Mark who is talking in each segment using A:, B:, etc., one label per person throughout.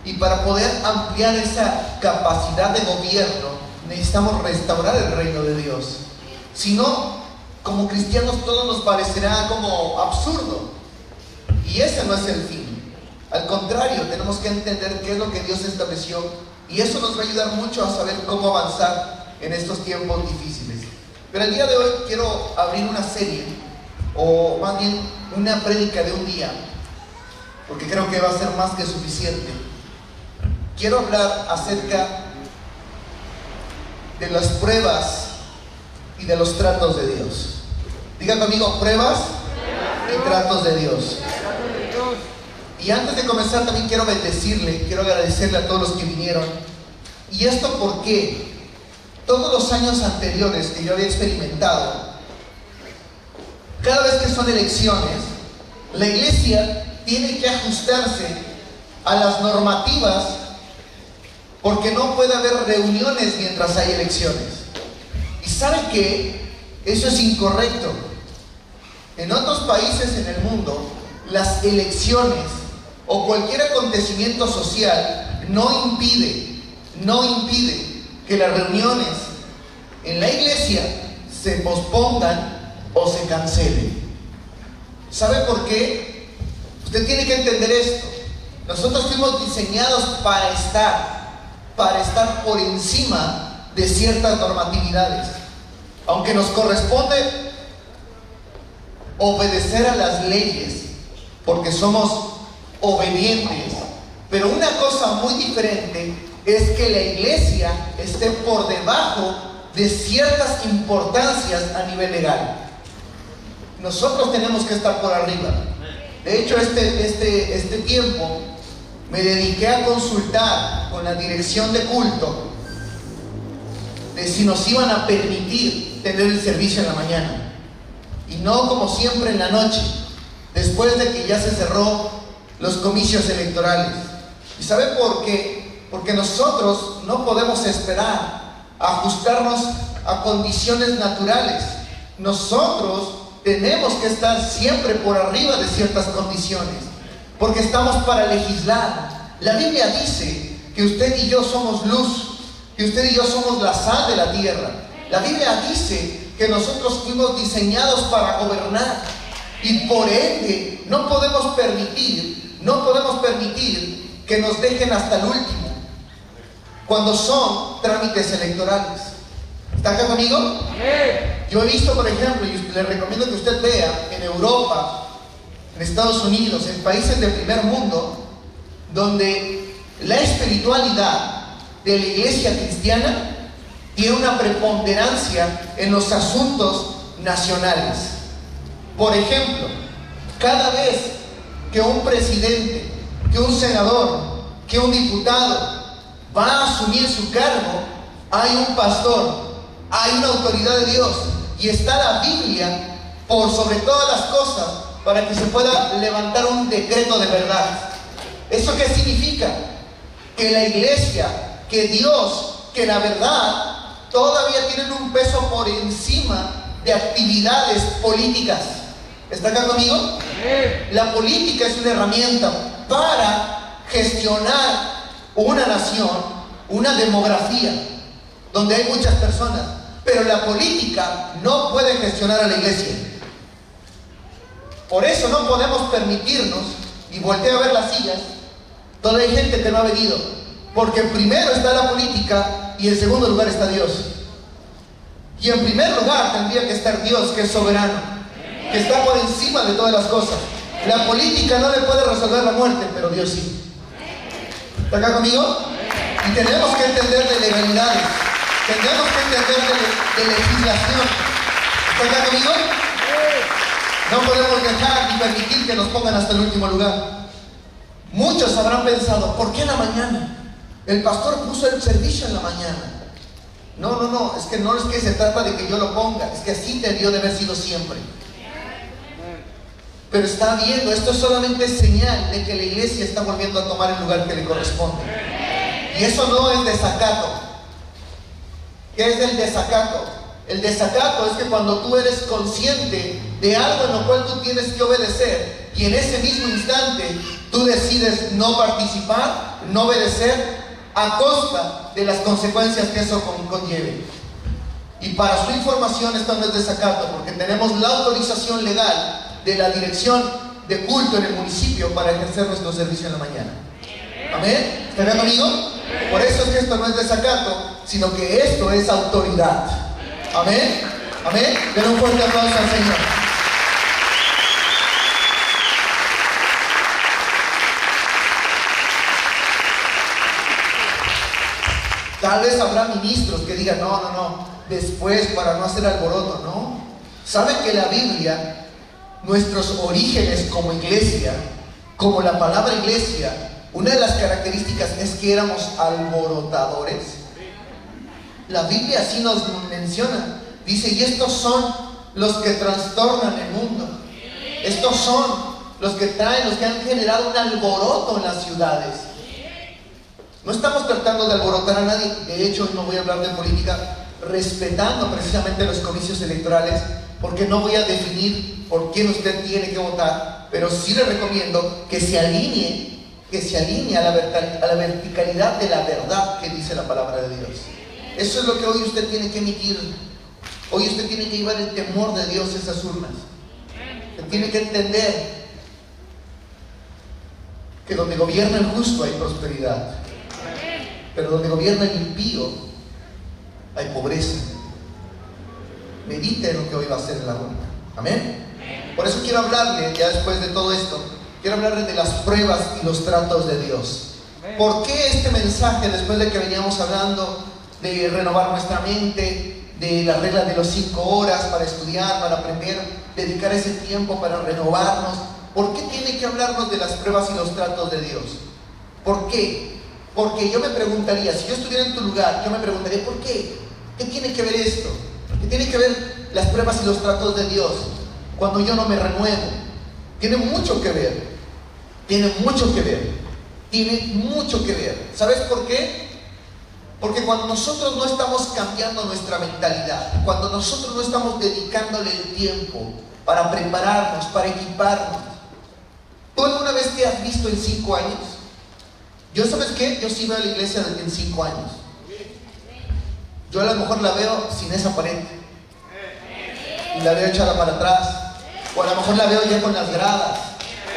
A: Y para poder ampliar esa capacidad de gobierno, necesitamos restaurar el reino de Dios. Si no, como cristianos todo nos parecerá como absurdo. Y ese no es el fin. Al contrario, tenemos que entender qué es lo que Dios estableció. Y eso nos va a ayudar mucho a saber cómo avanzar en estos tiempos difíciles. Pero el día de hoy quiero abrir una serie, o más bien una prédica de un día, porque creo que va a ser más que suficiente. Quiero hablar acerca de las pruebas y de los tratos de Dios. Diga conmigo, pruebas y tratos de Dios. Y antes de comenzar también quiero bendecirle, quiero agradecerle a todos los que vinieron. Y esto porque todos los años anteriores que yo había experimentado, cada vez que son elecciones, la iglesia tiene que ajustarse a las normativas, porque no puede haber reuniones mientras hay elecciones. ¿Y sabe qué? Eso es incorrecto. En otros países en el mundo, las elecciones o cualquier acontecimiento social no impide que las reuniones en la iglesia se pospongan o se cancelen. ¿Sabe por qué? Usted tiene que entender esto. Nosotros fuimos diseñados para estar por encima de ciertas normatividades. Aunque nos corresponde obedecer a las leyes, porque somos obedientes, pero una cosa muy diferente es que la iglesia esté por debajo de ciertas importancias a nivel legal. Nosotros tenemos que estar por arriba. De hecho, este tiempo me dediqué a consultar con la dirección de culto de si nos iban a permitir tener el servicio en la mañana y no como siempre en la noche, después de que ya se cerró los comicios electorales. ¿Y sabe por qué? Porque nosotros no podemos esperar a ajustarnos a condiciones naturales. Nosotros tenemos que estar siempre por arriba de ciertas condiciones, porque estamos para legislar. La Biblia dice que usted y yo somos luz, que usted y yo somos la sal de la tierra. La Biblia dice que nosotros fuimos diseñados para gobernar, y por ende no podemos permitir que nos dejen hasta el último cuando son trámites electorales. ¿Está acá conmigo? Yo he visto, por ejemplo, y le recomiendo que usted vea en Europa, en Estados Unidos, en países del primer mundo, donde la espiritualidad de la iglesia cristiana tiene una preponderancia en los asuntos nacionales. Por ejemplo, cada vez que un presidente, que un senador, que un diputado va a asumir su cargo, hay un pastor, hay una autoridad de Dios, y está la Biblia por sobre todas las cosas para que se pueda levantar un decreto de verdad. ¿Eso qué significa? Que la iglesia, que Dios, que la verdad todavía tienen un peso por encima de actividades políticas. ¿Está acá conmigo? La política es una herramienta para gestionar una nación, una demografía donde hay muchas personas, pero la política no puede gestionar a la iglesia. Por eso no podemos permitirnos, y volteé a ver las sillas, donde hay gente que no ha venido, porque primero está la política y en segundo lugar está Dios. Y en primer lugar tendría que estar Dios, que es soberano, que está por encima de todas las cosas. La política no le puede resolver la muerte, pero Dios sí. ¿Está acá conmigo? Y tenemos que entender de legalidades, tenemos que entender de legislación. ¿Está acá conmigo? No podemos dejar ni permitir que nos pongan hasta el último lugar. Muchos habrán pensado, ¿por qué en la mañana? El pastor puso el servicio en la mañana. No, es que no es que se trata de que yo lo ponga, es que así debió de haber sido siempre. Pero está viendo, esto es solamente señal de que la iglesia está volviendo a tomar el lugar que le corresponde. Y eso no es desacato. ¿Qué es el desacato? El desacato es que cuando tú eres consciente de algo en lo cual tú tienes que obedecer y en ese mismo instante tú decides no participar, no obedecer a costa de las consecuencias que eso conlleve. Y para su información, esto no es desacato, porque tenemos la autorización legal de la dirección de culto en el municipio para ejercer nuestro servicio en la mañana. ¿Amén? ¿Está bien, amigo? Por eso es que esto no es desacato, sino que esto es autoridad. ¿Amén? ¿Amén? Den un fuerte aplauso al Señor. Tal vez habrá ministros que digan, no, después para no hacer alboroto, ¿no? ¿Saben que la Biblia, nuestros orígenes como iglesia, como la palabra iglesia, una de las características es que éramos alborotadores? La Biblia así nos menciona. Dice, y estos son los que trastornan el mundo. Estos son los que traen, los que han generado un alboroto en las ciudades. No estamos tratando de alborotar a nadie. De hecho, hoy no voy a hablar de política, respetando precisamente los comicios electorales, porque no voy a definir por quién usted tiene que votar, pero sí le recomiendo que se alinee a la verticalidad de la verdad que dice la palabra de Dios. Eso es lo que hoy usted tiene que emitir. Hoy usted tiene que llevar el temor de Dios a esas urnas. Usted tiene que entender que donde gobierna el justo hay prosperidad, pero donde gobierna el impío hay pobreza. Medite en lo que hoy va a hacer en la urna. Amén. Por eso quiero hablarle, ya después de todo esto, quiero hablarle de las pruebas y los tratos de Dios. ¿Por qué este mensaje después de que veníamos hablando de renovar nuestra mente, de las reglas de las 5 horas para estudiar, para aprender, dedicar ese tiempo para renovarnos? ¿Por qué tiene que hablarnos de las pruebas y los tratos de Dios? ¿Por qué? Porque yo me preguntaría, si yo estuviera en tu lugar, yo me preguntaría, ¿por qué? ¿Qué tiene que ver esto? ¿Qué tiene que ver las pruebas y los tratos de Dios cuando yo no me renuevo? Tiene mucho que ver. Tiene mucho que ver. Tiene mucho que ver. ¿Sabes por qué? Porque cuando nosotros no estamos cambiando nuestra mentalidad, cuando nosotros no estamos dedicándole el tiempo para prepararnos, para equiparnos. ¿Tú alguna vez te has visto en 5 años? Yo, ¿sabes qué? Yo sí veo a la iglesia en 5 años. Yo a lo mejor la veo sin esa pared y la veo echada para atrás, o a lo mejor la veo ya con las gradas,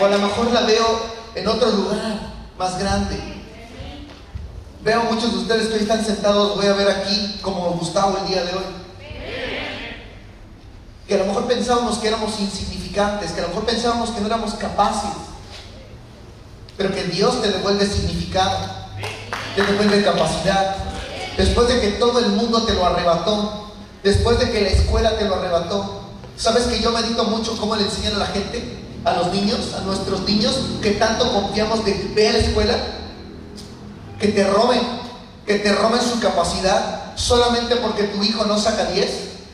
A: o a lo mejor la veo en otro lugar más grande. Veo a muchos de ustedes que hoy están sentados, voy a ver aquí como Gustavo el día de hoy, que a lo mejor pensábamos que éramos insignificantes, que a lo mejor pensábamos que no éramos capaces, pero que Dios te devuelve significado, te devuelve capacidad. Después de que todo el mundo te lo arrebató, después de que la escuela te lo arrebató. ¿Sabes que yo medito mucho cómo le enseñan a la gente, a los niños, a nuestros niños, que tanto confiamos de ve a la escuela? Que te roben su capacidad solamente porque tu hijo no saca 10,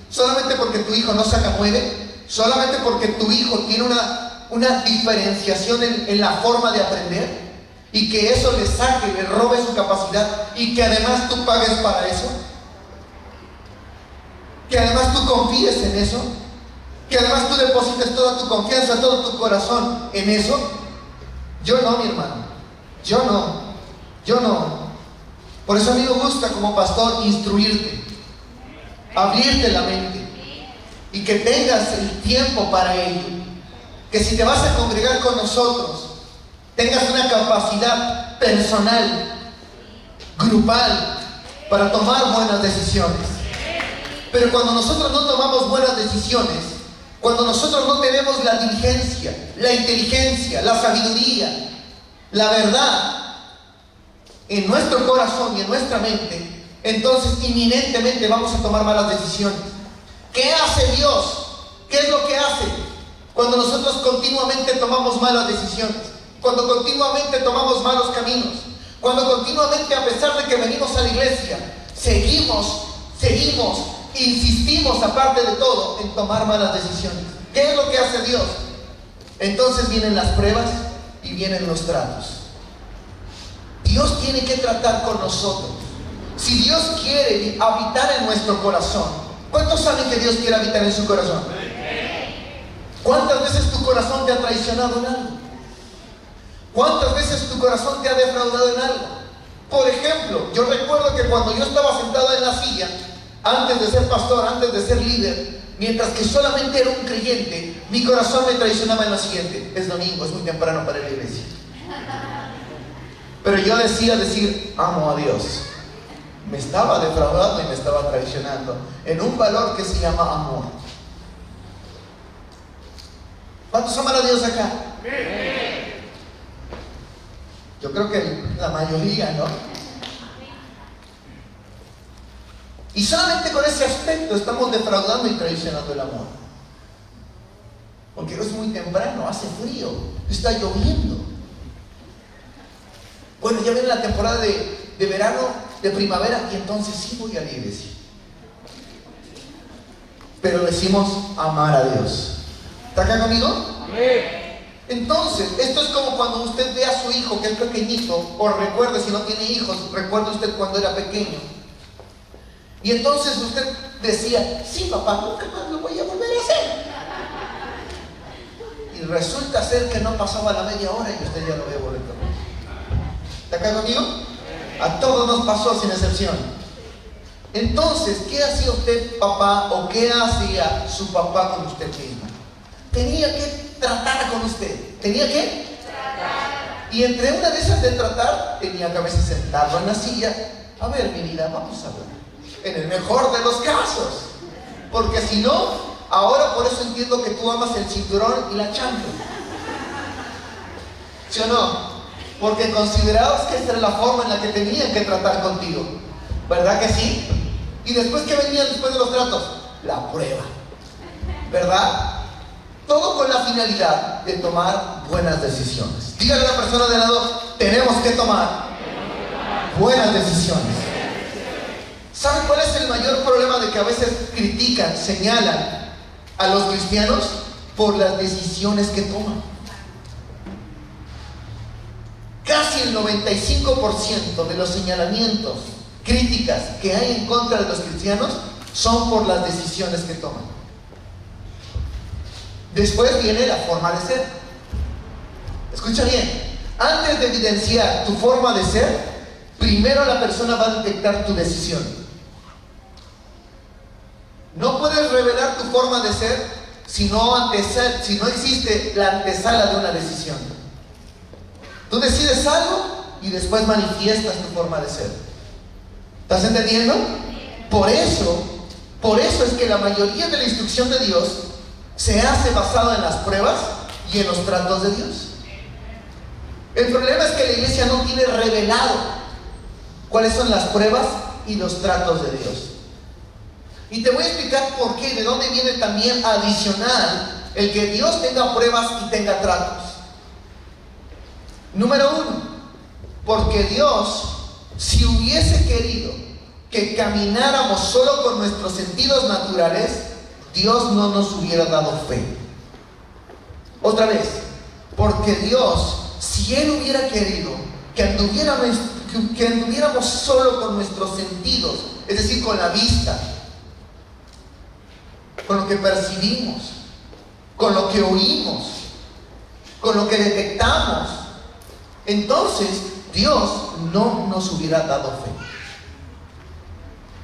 A: solamente porque tu hijo no saca 9, solamente porque tu hijo tiene una diferenciación en la forma de aprender, y que eso le saque, le robe su capacidad, y que además tú pagues para eso, que además tú confíes en eso, que además tú deposites toda tu confianza, todo tu corazón en eso. Yo no, mi hermano, yo no. Por eso a mí me gusta como pastor instruirte, abrirte la mente, y que tengas el tiempo para ello. Que si te vas a congregar con nosotros, tengas una capacidad personal, grupal, para tomar buenas decisiones. Pero cuando nosotros no tomamos buenas decisiones, cuando nosotros no tenemos la diligencia, la inteligencia, la sabiduría, la verdad en nuestro corazón y en nuestra mente, entonces inminentemente vamos a tomar malas decisiones. ¿Qué hace Dios? ¿Qué es lo que hace cuando nosotros continuamente tomamos malas decisiones? Cuando continuamente tomamos malos caminos, cuando continuamente, a pesar de que venimos a la iglesia, seguimos, insistimos, aparte de todo, en tomar malas decisiones. ¿Qué es lo que hace Dios? Entonces vienen las pruebas y vienen los tratos. Dios tiene que tratar con nosotros. Si Dios quiere habitar en nuestro corazón, ¿Cuántos saben que Dios quiere habitar en su corazón? ¿Cuántas veces tu corazón te ha traicionado en algo? ¿Cuántas veces tu corazón te ha defraudado en algo? Por ejemplo, yo recuerdo que cuando yo estaba sentado en la silla, antes de ser pastor, antes de ser líder, mientras que solamente era un creyente, mi corazón me traicionaba en lo siguiente: es domingo, es muy temprano para ir a la iglesia. Pero yo decía amo a Dios. Me estaba defraudando y me estaba traicionando en un valor que se llama amor. ¿Cuántos aman a Dios acá? Yo creo que la mayoría, ¿no? Y solamente con ese aspecto estamos defraudando y traicionando el amor. Porque es muy temprano, hace frío, está lloviendo. Bueno, ya viene la temporada de verano, de primavera, y entonces sí voy a la iglesia. Pero decimos amar a Dios. ¿Está acá conmigo? Amén. Entonces, esto es como cuando usted ve a su hijo que es pequeñito, o recuerde, si no tiene hijos, recuerde usted cuando era pequeño. Y entonces usted decía: sí, papá, nunca más lo voy a volver a hacer. Y resulta ser que no pasaba la media hora y usted ya lo había vuelto a hacer. ¿Está acá conmigo? A todos nos pasó sin excepción. Entonces, ¿qué hacía usted, papá, o qué hacía su papá con usted mismo? Tenía que tratar con usted. ¿Tenía que? Tratar. Y entre una de esas de tratar, tenía que a veces sentarlo en la silla. A ver, mi vida, vamos a ver. En el mejor de los casos. Porque si no, ahora por eso entiendo que tú amas el cinturón y la chancla. ¿Sí o no? Porque considerabas que esta era la forma en la que tenían que tratar contigo. ¿Verdad que sí? Y después, ¿qué venía después de los tratos? La prueba. ¿Verdad? Todo con la finalidad de tomar buenas decisiones. Dígale a la persona de lado: tenemos que tomar buenas decisiones. ¿Saben cuál es el mayor problema de que a veces critican, señalan a los cristianos? Por las decisiones que toman. Casi el 95% de los señalamientos, críticas que hay en contra de los cristianos son por las decisiones que toman. Después viene la forma de ser. Escucha bien. Antes de evidenciar tu forma de ser, primero la persona va a detectar tu decisión. No puedes revelar tu forma de ser si no existe la antesala de una decisión. Tú decides algo y después manifiestas tu forma de ser. ¿Estás entendiendo? Por eso es que la mayoría de la instrucción de Dios se hace basado en las pruebas y en los tratos de Dios. El problema es que la iglesia no tiene revelado cuáles son las pruebas y los tratos de Dios. Y te voy a explicar por qué, de dónde viene también adicional el que Dios tenga pruebas y tenga tratos. Número uno, porque Dios, si hubiese querido que camináramos solo con nuestros sentidos naturales, Dios no nos hubiera dado fe. Otra vez, porque Dios, si Él hubiera querido que anduviéramos solo con nuestros sentidos, es decir, con la vista, con lo que percibimos, con lo que oímos, con lo que detectamos, entonces Dios no nos hubiera dado fe.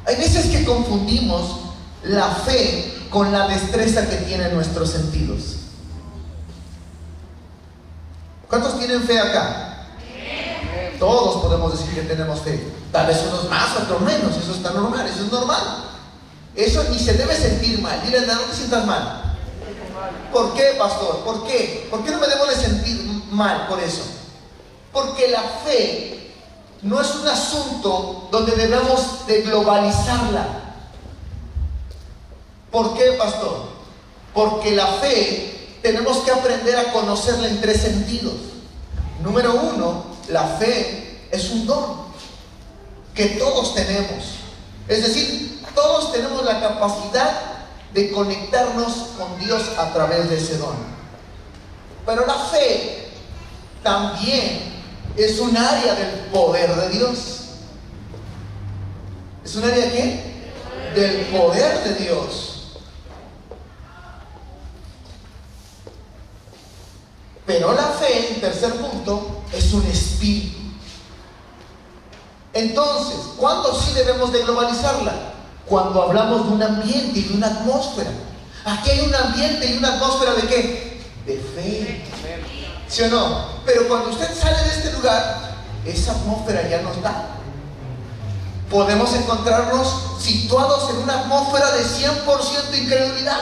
A: Hay veces que confundimos la fe con la destreza que tienen nuestros sentidos. ¿Cuántos tienen fe acá? Todos podemos decir que tenemos fe. Tal vez unos más, otros menos. Eso está normal, eso es normal. Eso ni se debe sentir mal. Dile: no te sientas mal. ¿Por qué, pastor? ¿Por qué? ¿Por qué no me debo de sentir mal por eso? Porque la fe no es un asunto donde debemos de globalizarla. ¿Por qué, pastor? Porque la fe tenemos que aprender a conocerla en tres sentidos. Número uno, la fe es un don que todos tenemos. Es decir, todos tenemos la capacidad de conectarnos con Dios a través de ese don. Pero la fe también es un área del poder de Dios. ¿Es un área de qué? del poder de Dios. Pero la fe, en tercer punto, es un espíritu. Entonces, ¿cuándo sí debemos de globalizarla? Cuando hablamos de un ambiente y de una atmósfera. Aquí hay un ambiente y una atmósfera ¿de qué? De fe. ¿Sí o no? Pero cuando usted sale de este lugar, esa atmósfera ya no está. Podemos encontrarnos situados en una atmósfera de 100% incredulidad.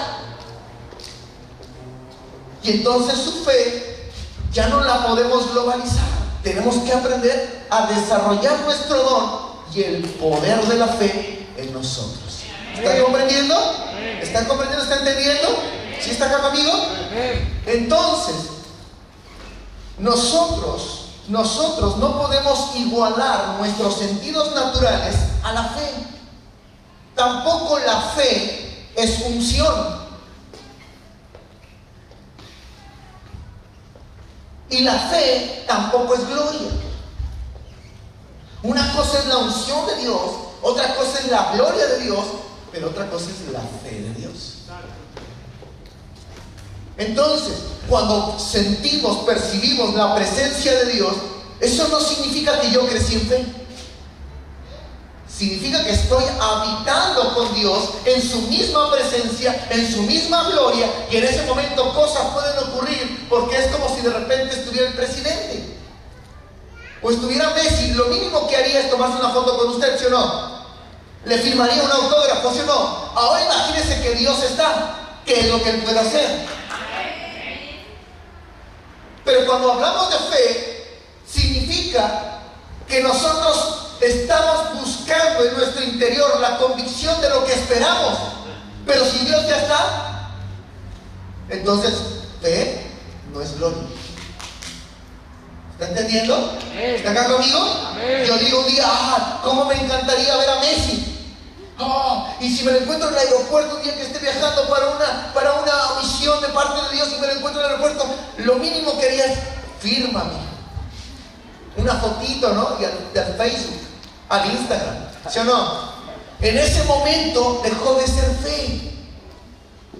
A: Y entonces su fe ya no la podemos globalizar. Tenemos que aprender a desarrollar nuestro don y el poder de la fe en nosotros. ¿Están comprendiendo? ¿Están comprendiendo? ¿Están entendiendo? ¿Sí está acá conmigo? Entonces, nosotros no podemos igualar nuestros sentidos naturales a la fe. Tampoco la fe es unción. Y la fe tampoco es gloria. Una cosa es la unción de Dios, otra cosa es la gloria de Dios, pero otra cosa es la fe de Dios. Entonces, cuando sentimos, percibimos la presencia de Dios, eso no significa que yo crecí en fe. Significa que estoy habitando con Dios en su misma presencia, en su misma gloria, y en ese momento cosas pueden ocurrir, porque es como si de repente estuviera el presidente o estuviera Messi. Lo mínimo que haría es tomarse una foto con usted, ¿sí o no? Le firmaría un autógrafo, ¿sí o no? Ahora imagínese que Dios está. ¿Qué es lo que Él puede hacer? Pero cuando hablamos de fe, significa que nosotros estamos buscando en nuestro interior la convicción de lo que esperamos. Pero si Dios ya está, entonces fe no es gloria. ¿Está entendiendo? ¿Está acá conmigo? Yo digo un día, ¿cómo me encantaría ver a Messi? Y si me lo encuentro en el aeropuerto un día que esté viajando para una misión de parte de Dios y me lo encuentro en el aeropuerto, lo mínimo que haría es fírmame una fotito, ¿no? Y al Facebook, al Instagram, ¿sí o no? En ese momento dejó de ser fe,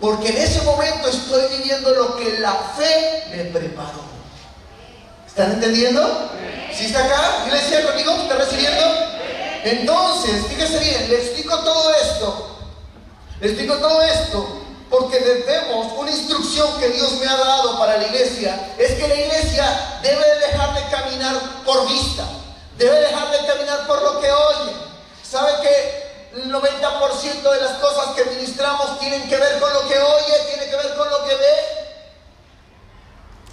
A: porque en ese momento estoy viviendo lo que la fe me preparó. ¿Están entendiendo? ¿Sí está acá? ¿Iglesia conmigo? ¿Está recibiendo? Entonces, fíjese bien, le explico todo esto porque debemos, una instrucción que Dios me ha dado para la iglesia, es que la iglesia debe dejar de caminar por vista, debe dejar de caminar por lo que oye. ¿Sabe que el 90% de las cosas que ministramos tienen que ver con lo que oye, tienen que ver con lo que ve,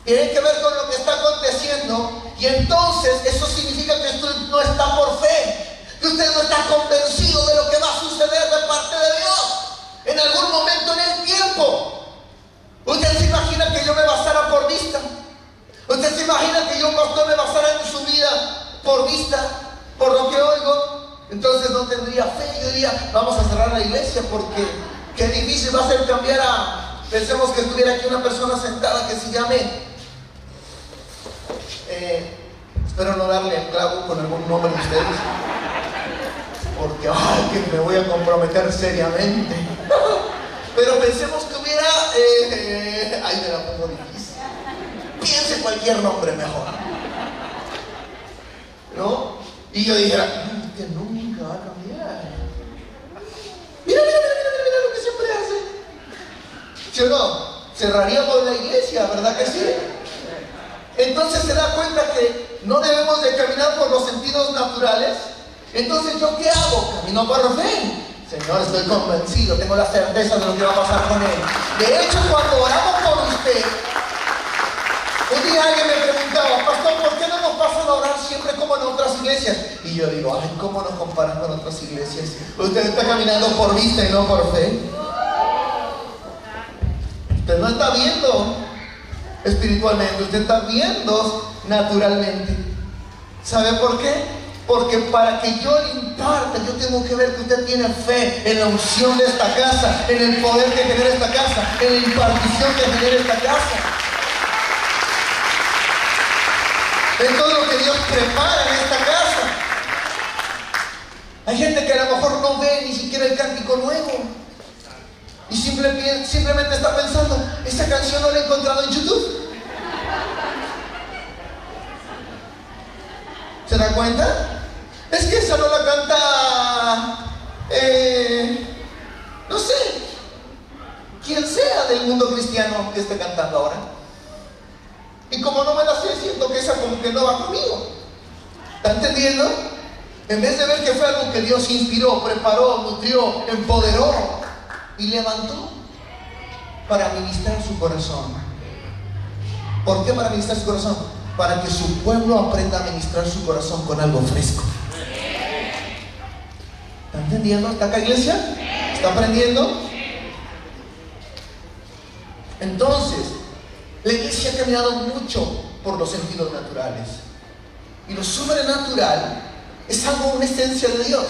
A: tienen que ver con lo que está aconteciendo? Y entonces eso significa que usted no está por fe, que usted no está convencido de lo que va a suceder de parte de Dios en algún momento en el tiempo. ¿Usted se imagina que yo me basara por vista? ¿Usted se imagina que yo, pastor, me basara en su vida por vista, por lo que oigo? Entonces no tendría fe. Yo diría, vamos a cerrar la iglesia porque qué difícil va a ser cambiar a... Pensemos que estuviera aquí una persona sentada que se llame... espero no darle el clavo con algún nombre de ustedes, porque que me voy a comprometer seriamente. Pero pensemos que hubiera me la pongo difícil. Piense cualquier nombre mejor, ¿no? Y yo dijera, que nunca va a cambiar. Mira lo que siempre hace. ¿Sí o no? Cerraríamos la iglesia, ¿verdad que sí? Entonces se da cuenta que no debemos de caminar por los sentidos naturales. Entonces, ¿yo qué hago? Camino por fe. Señor, estoy convencido, tengo la certeza de lo que va a pasar con Él. De hecho, cuando oramos por usted, un día alguien me preguntaba, pastor, ¿por qué no nos pasan a orar siempre como en otras iglesias? Y yo digo, ¿cómo nos comparan con otras iglesias? Usted está caminando por vista y no por fe. Usted no está viendo espiritualmente, usted está viendo naturalmente. ¿Sabe por qué? Porque para que yo le imparte, yo tengo que ver que usted tiene fe en la unción de esta casa, en el poder que genera esta casa, en la impartición que genera esta casa, en todo lo que Dios prepara en esta casa. Hay gente que a lo mejor no ve ni siquiera el cántico cántico nuevo. Y simplemente está pensando, esta canción no la he encontrado en YouTube. ¿Se da cuenta? Es que esa no la canta, no sé, quien sea del mundo cristiano que esté cantando ahora. Y como no me la sé, siento que esa como que no va conmigo. ¿Está entendiendo? En vez de ver que fue algo que Dios inspiró, preparó, nutrió, empoderó y levantó para ministrar su corazón. ¿Por qué para ministrar su corazón? Para que su pueblo aprenda a ministrar su corazón con algo fresco. ¿Está entendiendo? ¿Está acá, iglesia? ¿Está aprendiendo? Entonces, la iglesia ha caminado mucho por los sentidos naturales. Y lo sobrenatural es algo, una esencia de Dios.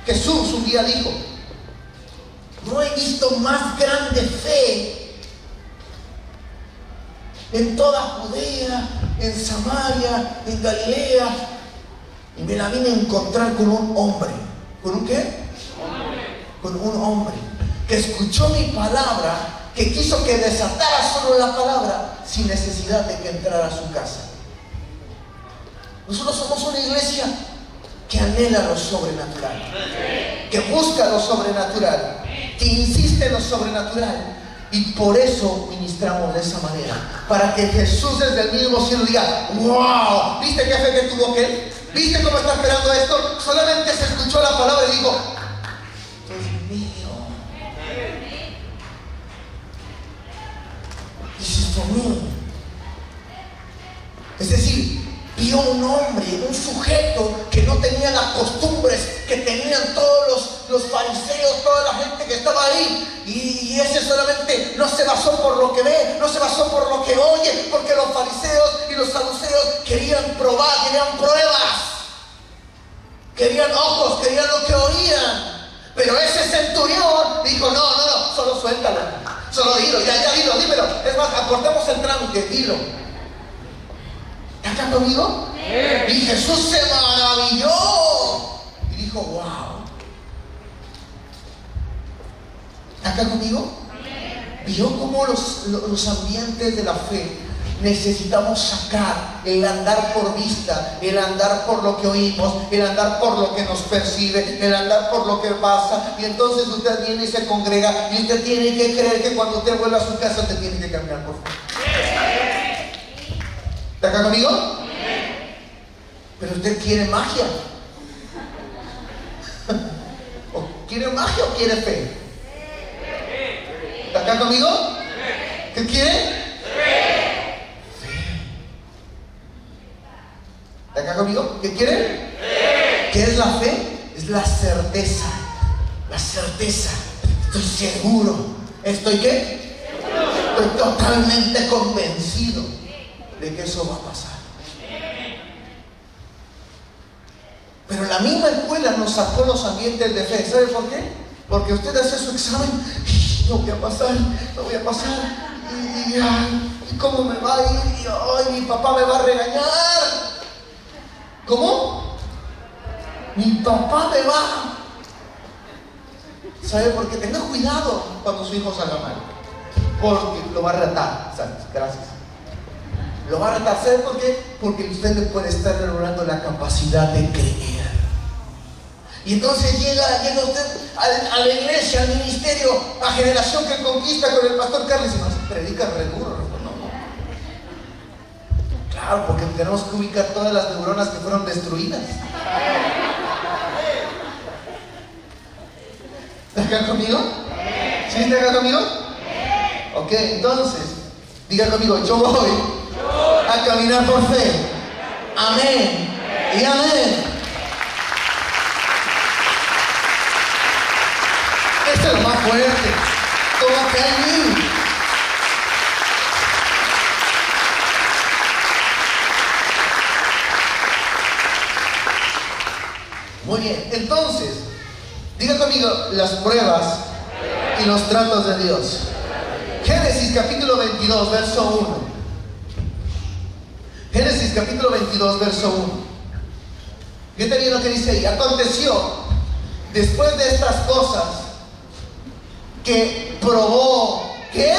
A: Jesús un día dijo: no he visto más grande fe en toda Judea, en Samaria, en Galilea. Y me la vine a encontrar con un hombre. ¿Con un qué? Con un hombre que escuchó mi palabra, que quiso que desatara solo la palabra sin necesidad de que entrara a su casa. Nosotros somos una iglesia que anhela lo sobrenatural, que busca lo sobrenatural, que insiste en lo sobrenatural. Y por eso ministramos de esa manera, para que Jesús desde el mismo cielo diga: wow, ¿viste qué fe que tuvo aquel? ¿Viste cómo está esperando esto? Solamente se escuchó la palabra y dijo: es mío. This is for me. Es decir, vio un hombre, un sujeto que no tenía las costumbres que tenían todos los fariseos, toda la gente que estaba ahí. Y ese solamente no se basó por lo que ve, no se basó por lo que oye, porque los fariseos y los saduceos querían probar, querían pruebas, querían ojos, querían lo que oían. Pero ese centurión dijo: no, solo suéltalo, solo dilo, ya dilo, dímelo. Es más, acortemos el trámite, dilo. ¿Estás conmigo? Sí. Y Jesús se maravilló y dijo: wow. ¿Está acá conmigo? Vio cómo los ambientes de la fe necesitamos sacar el andar por vista, el andar por lo que oímos, el andar por lo que nos percibe, el andar por lo que pasa. Y entonces usted viene y se congrega, y usted tiene que creer que cuando usted vuelva a su casa usted tiene que caminar por fe. ¿Está acá conmigo? Pero usted quiere magia. ¿O quiere magia o quiere fe? ¿Está acá conmigo? ¿Qué quiere? Fe. ¿Está acá conmigo? ¿Qué quiere? Fe. ¿Qué es la fe? Es la certeza. La certeza. Estoy seguro. ¿Estoy qué? Estoy totalmente convencido de que eso va a pasar. Pero la misma escuela nos sacó los ambientes de fe. ¿Sabe por qué? Porque usted hace su examen: no voy a pasar, no voy a pasar, y cómo me va a ir, y ay, mi papá me va a regañar. ¿Cómo? Mi papá me va. ¿Sabe por qué? Tenga cuidado cuando su hijo salga mal, porque lo va a retar. Gracias. Lo va a retar. ¿Sabe por qué? Porque usted le puede estar logrando la capacidad de creer. Y entonces llega usted a la iglesia, al ministerio, a Generación que Conquista con el pastor Carlos, y nos predica re duro. No. Claro, porque tenemos que ubicar todas las neuronas que fueron destruidas. ¿Está acá conmigo? ¿Sí está acá conmigo? Ok, entonces, diga conmigo: yo voy a caminar por fe. Amén y amén. Esto es lo más fuerte. Como que hay mí. Muy bien, entonces, diga conmigo: las pruebas y los tratos de Dios. Génesis capítulo 22, verso 1. Génesis capítulo 22, verso 1. Fíjate bien lo que dice ahí. Aconteció después de estas cosas, que probó, ¿qué?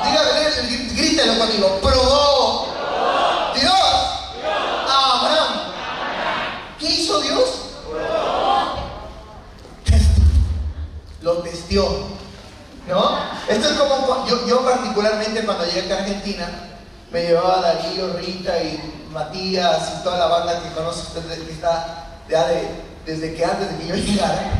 A: Dígame, grítelo conmigo, probó Dios a Abraham. ¿Qué hizo Dios? Lo testió, ¿no? Esto es como yo particularmente cuando llegué a Argentina, me llevaba a Darío, Rita y Matías y toda la banda que conoce usted, que está ya desde que antes de que yo llegara,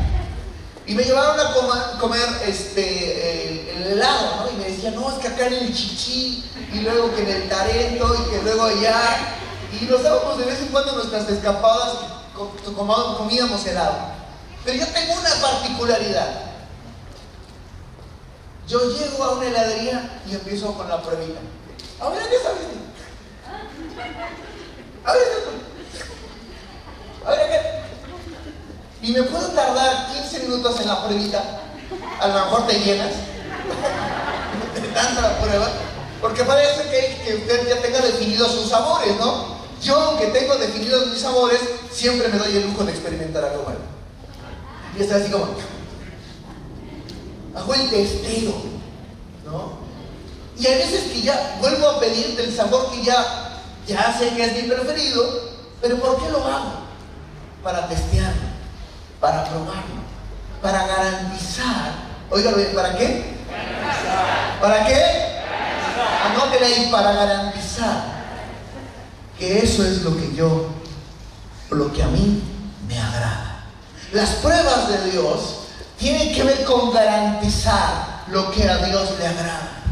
A: y me llevaron a comer el helado, ¿no? Y me decían, no, es que acá en el Chichí, y luego que en el Tarento, y que luego allá, y nos dábamos de vez en cuando nuestras escapadas, comíamos helado. Pero yo tengo una particularidad. Yo llego a una heladería y empiezo con la pruebita. A ver, ¿qué sabes? A ver, ¿qué? Y me puedo tardar 15 minutos en la pruebita. A lo mejor te llenas de tanta prueba, porque parece que usted ya tenga definidos sus sabores, ¿no? Yo, aunque tengo definidos mis sabores, siempre me doy el lujo de experimentar algo bueno. Y está así como, hago el testeo, ¿no? Y hay veces que ya vuelvo a pedir del sabor que ya sé que es mi preferido, pero ¿por qué lo hago? Para testearlo, para probarlo, para garantizar. Oiga, ¿para qué? ¿Para qué? Anótele ahí, para garantizar que eso es lo que a mí me agrada. Las pruebas de Dios tienen que ver con garantizar lo que a Dios le agrada.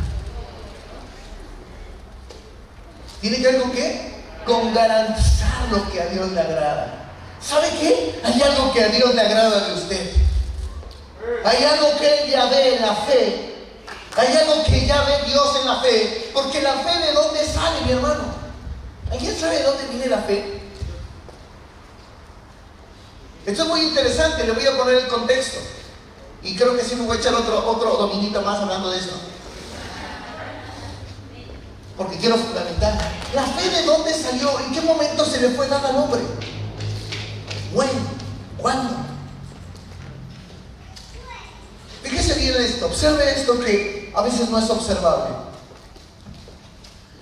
A: ¿Tiene que ver con qué? Con garantizar lo que a Dios le agrada. ¿Sabe qué? Hay algo que a Dios le agrada de usted. Hay algo que Él ya ve en la fe. Hay algo que ya ve Dios en la fe. Porque la fe, ¿de dónde sale, mi hermano? ¿Alguien sabe de dónde viene la fe? Esto es muy interesante, le voy a poner el contexto. Y creo que sí me voy a echar otro dominguito más hablando de esto. Porque quiero fundamentar. ¿La fe de dónde salió? ¿En qué momento se le fue dada al hombre? Bueno, ¿cuándo? Fíjese bien esto, observe esto que a veces no es observable.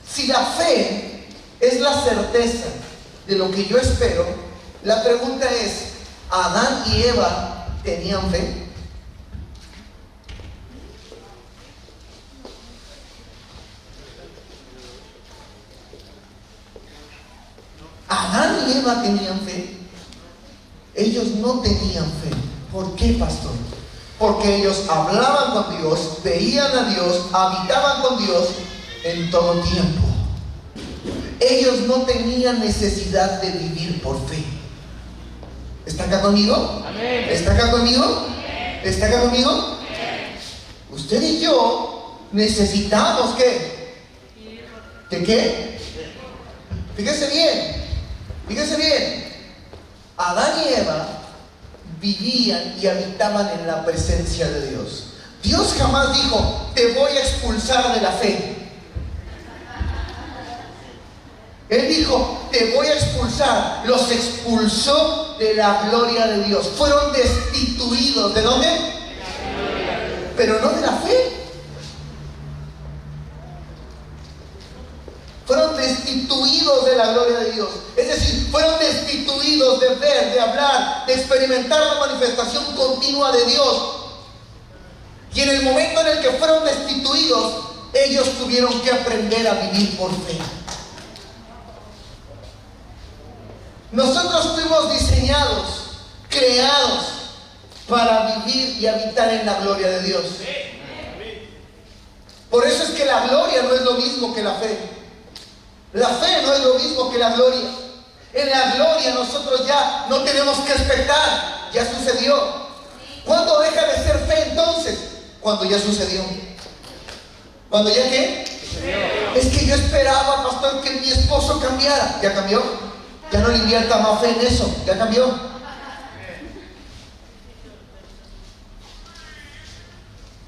A: Si la fe es la certeza de lo que yo espero, la pregunta es, ¿Adán y Eva tenían fe? Adán y Eva tenían fe. Ellos no tenían fe. ¿Por qué, pastor? Porque ellos hablaban con Dios, veían a Dios, habitaban con Dios en todo tiempo. Ellos no tenían necesidad de vivir por fe. ¿Está acá conmigo? Amén. ¿Está acá conmigo? Amén. ¿Está acá conmigo? Amén. Usted y yo necesitamos ¿qué? ¿De qué? Fíjese bien. Fíjese bien. Adán y Eva vivían y habitaban en la presencia de Dios. Dios jamás dijo, te voy a expulsar de la fe. Él dijo, te voy a expulsar. Los expulsó de la gloria de Dios. Fueron destituidos. ¿De dónde? Pero no de la fe. Fueron destituidos de la gloria de Dios. Es decir, fueron destituidos de ver, de hablar, de experimentar la manifestación continua de Dios. Y en el momento en el que fueron destituidos, ellos tuvieron que aprender a vivir por fe. Nosotros fuimos diseñados, creados para vivir y habitar en la gloria de Dios. Por eso es que la gloria no es lo mismo que la fe. La fe no es lo mismo que la gloria. En la gloria nosotros ya no tenemos que expectar, ya sucedió. ¿Cuándo deja de ser fe entonces? Cuando ya sucedió. ¿Cuándo ya qué? Es que yo esperaba, pastor, que mi esposo cambiara. ¿Ya cambió? Ya no le invierta más fe en eso. ¿Ya cambió?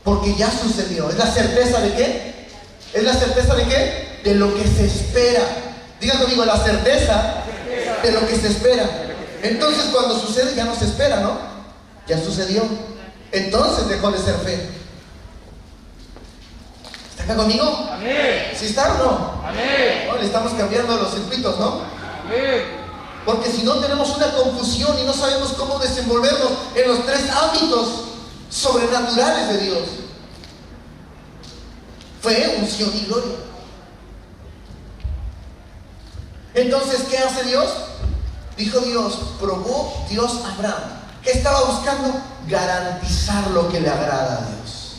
A: Porque ya sucedió. ¿Es la certeza de qué? ¿Es la certeza de qué? De lo que se espera. Diga conmigo, la certeza de lo que se espera. Entonces cuando sucede ya no se espera, ¿no? Ya sucedió. Entonces dejó de ser fe. ¿Está acá conmigo?
B: Amén.
A: ¿Sí está o no?
B: Amén.
A: No, le estamos cambiando los circuitos, ¿no?
B: Amén.
A: Porque si no tenemos una confusión y no sabemos cómo desenvolvernos en los tres ámbitos sobrenaturales de Dios: fe, unción y gloria. Entonces, ¿qué hace Dios? Dijo Dios, probó Dios a Abraham. ¿Qué estaba buscando? Garantizar lo que le agrada a Dios.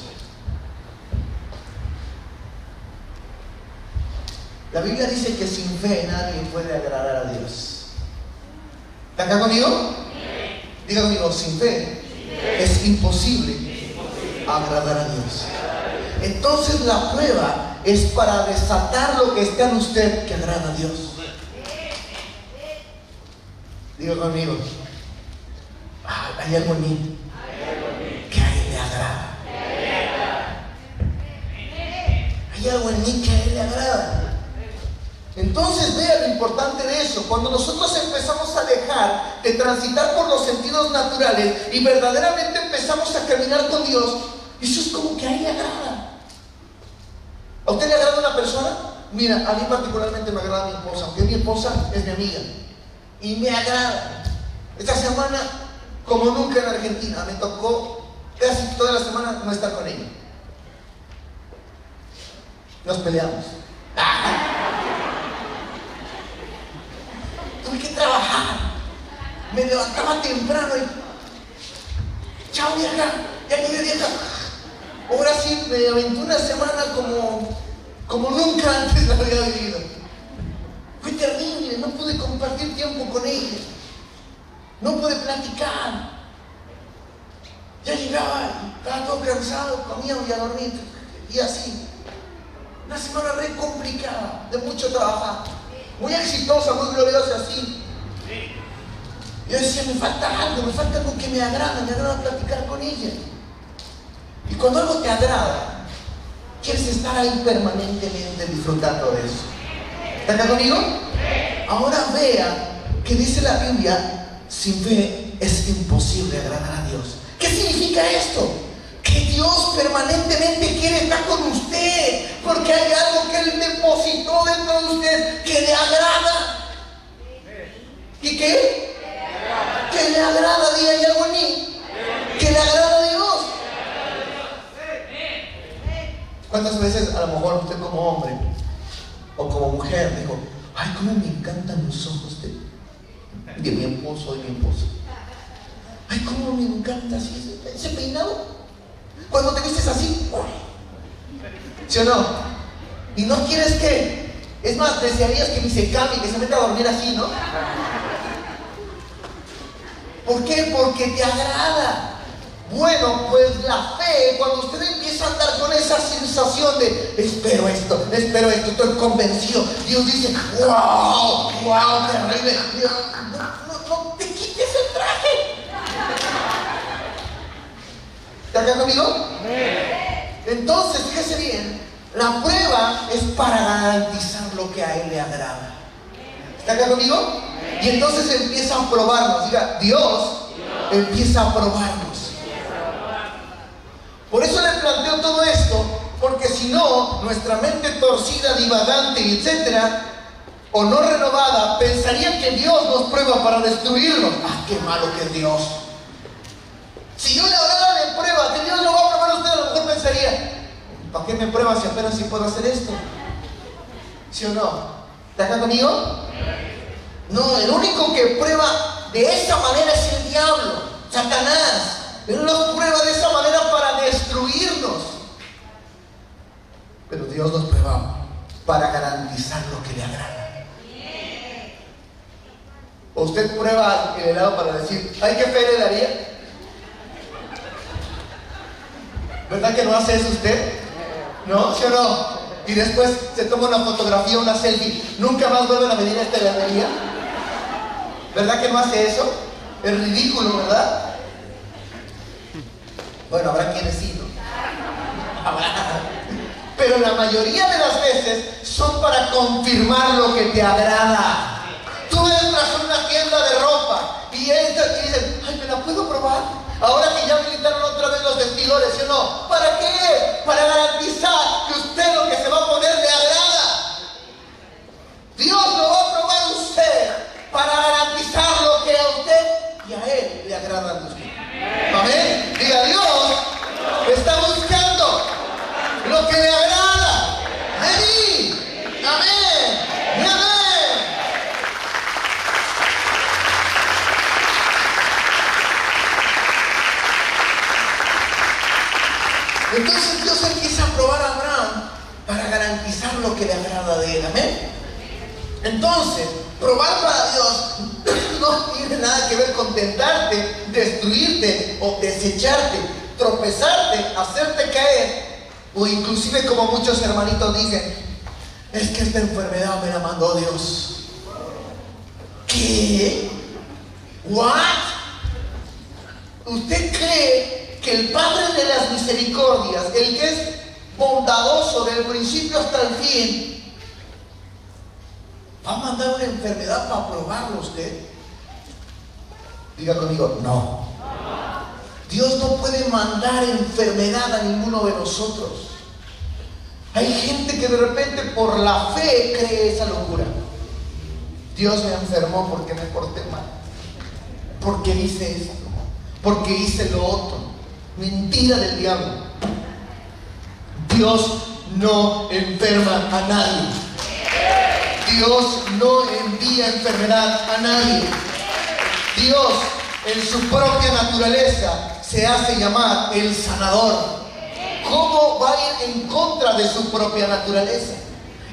A: La Biblia dice que sin fe nadie puede agradar a Dios. ¿Está acá conmigo? Diga conmigo, sin fe es imposible agradar a Dios. Entonces la prueba es para desatar lo que está en usted que agrada a Dios. Diga conmigo, hay algo en mí que a Él le agrada. Hay algo en mí que a Él le agrada. Entonces vea lo importante de eso. Cuando nosotros empezamos a dejar de transitar por los sentidos naturales y verdaderamente empezamos a caminar con Dios, eso es como que a Él le agrada. ¿A usted le agrada una persona? Mira, a mí particularmente me agrada mi esposa, aunque mi esposa es mi amiga y me agrada. Esta semana, como nunca en Argentina, me tocó casi toda la semana no estar con ella. Nos peleamos. Tuve que trabajar. Me levantaba temprano y chao vieja, ya llegué vieja. Ahora sí me aventé una semana como nunca antes la había vivido. Fue terrible, no pude compartir tiempo con ella. No pude platicar. Ya llegaba, estaba todo cansado, comía y a dormir. Y así. Una semana re complicada, de mucho trabajar. Muy exitosa, muy gloriosa, así. Yo decía, me falta algo que me agrada platicar con ella. Y cuando algo te agrada, quieres estar ahí permanentemente disfrutando de eso. ¿Está acá conmigo? Ahora vea que dice la Biblia, sin fe es imposible agradar a Dios. ¿Qué significa esto? Que Dios permanentemente quiere estar con usted, porque hay algo que Él depositó dentro de usted que le agrada. ¿Y qué? Que le agrada, diga, hay algo en mí que le agrada a Dios. ¿Cuántas veces a lo mejor usted como hombre o como mujer dijo, ay, cómo me encantan los ojos de mi esposo o de mi esposa? Ay, cómo me encanta así, ese peinado. Cuando te vistes así, ¿sí o no? Y no quieres que, es más, desearías que ni se cambie, que se meta a dormir así, ¿no? ¿Por qué? Porque te agrada. Bueno, pues la fe, cuando usted empieza a andar con esa sensación de espero esto, estoy convencido, Dios dice, wow, terrible. No te quites el traje. ¿Está acá conmigo? Entonces, fíjese bien, la prueba es para garantizar lo que a Él le agrada. ¿Está acá conmigo? Y entonces empieza a probarnos. Diga, Dios empieza a probarnos. Por eso le planteo todo esto, porque si no, nuestra mente torcida, divagante, etcétera, o no renovada, pensaría que Dios nos prueba para destruirnos. ¡Ah, qué malo que es Dios! Si yo le hablara de prueba, que Dios lo va a probar a usted, a lo mejor pensaría, ¿para qué me prueba si apenas sí puedo hacer esto? ¿Sí o no? ¿Está acá conmigo? No, el único que prueba de esa manera es el diablo, Satanás. Él nos prueba de esa manera para destruirnos. Pero Dios nos prueba para garantizar lo que le agrada. ¿O usted prueba el helado para decir, ay, qué fe le daría? ¿Verdad que no hace eso usted? ¿No? ¿Sí o no? Y después se toma una fotografía, una selfie. ¿Nunca más vuelven a venir a esta heladería? ¿Verdad que no hace eso? Es ridículo, ¿verdad? Bueno, habrá quienes sí, ¿no? Pero la mayoría de las veces son para confirmar lo que te agrada. Tú entras en una tienda de ropa y entras y dices, ay, ¿me la puedo probar? Ahora que ya habilitaron otra vez los vestidores, ¿sí o no? ¿Para qué? Para garantizar que usted lo que se va a poner le agrada. Dios lo va a probar a usted para garantizar lo que a usted y a Él le agrada a usted. Amén. Diga, Dios está buscando lo que le agrada. Amén. Amén. Y amén. Entonces Dios empieza a probar a Abraham para garantizar lo que le agrada de él. Amén. Entonces, probar para Dios no tiene nada que ver con tentarte, destruirte o desecharte, tropezarte, hacerte caer, o inclusive como muchos hermanitos dicen, es que esta enfermedad me la mandó Dios. ¿Qué? ¿What? ¿Usted cree que el Padre de las misericordias, el que es bondadoso del principio hasta el fin, va a mandar una enfermedad para probarlo usted? Diga conmigo, no. Dios no puede mandar enfermedad a ninguno de nosotros. Hay gente que de repente por la fe cree esa locura. Dios me enfermó porque me porté mal, porque hice esto, porque hice lo otro. Mentira del diablo. Dios no enferma a nadie. Dios no envía enfermedad a nadie. Dios en su propia naturaleza se hace llamar el sanador. ¿Cómo va a ir en contra de su propia naturaleza?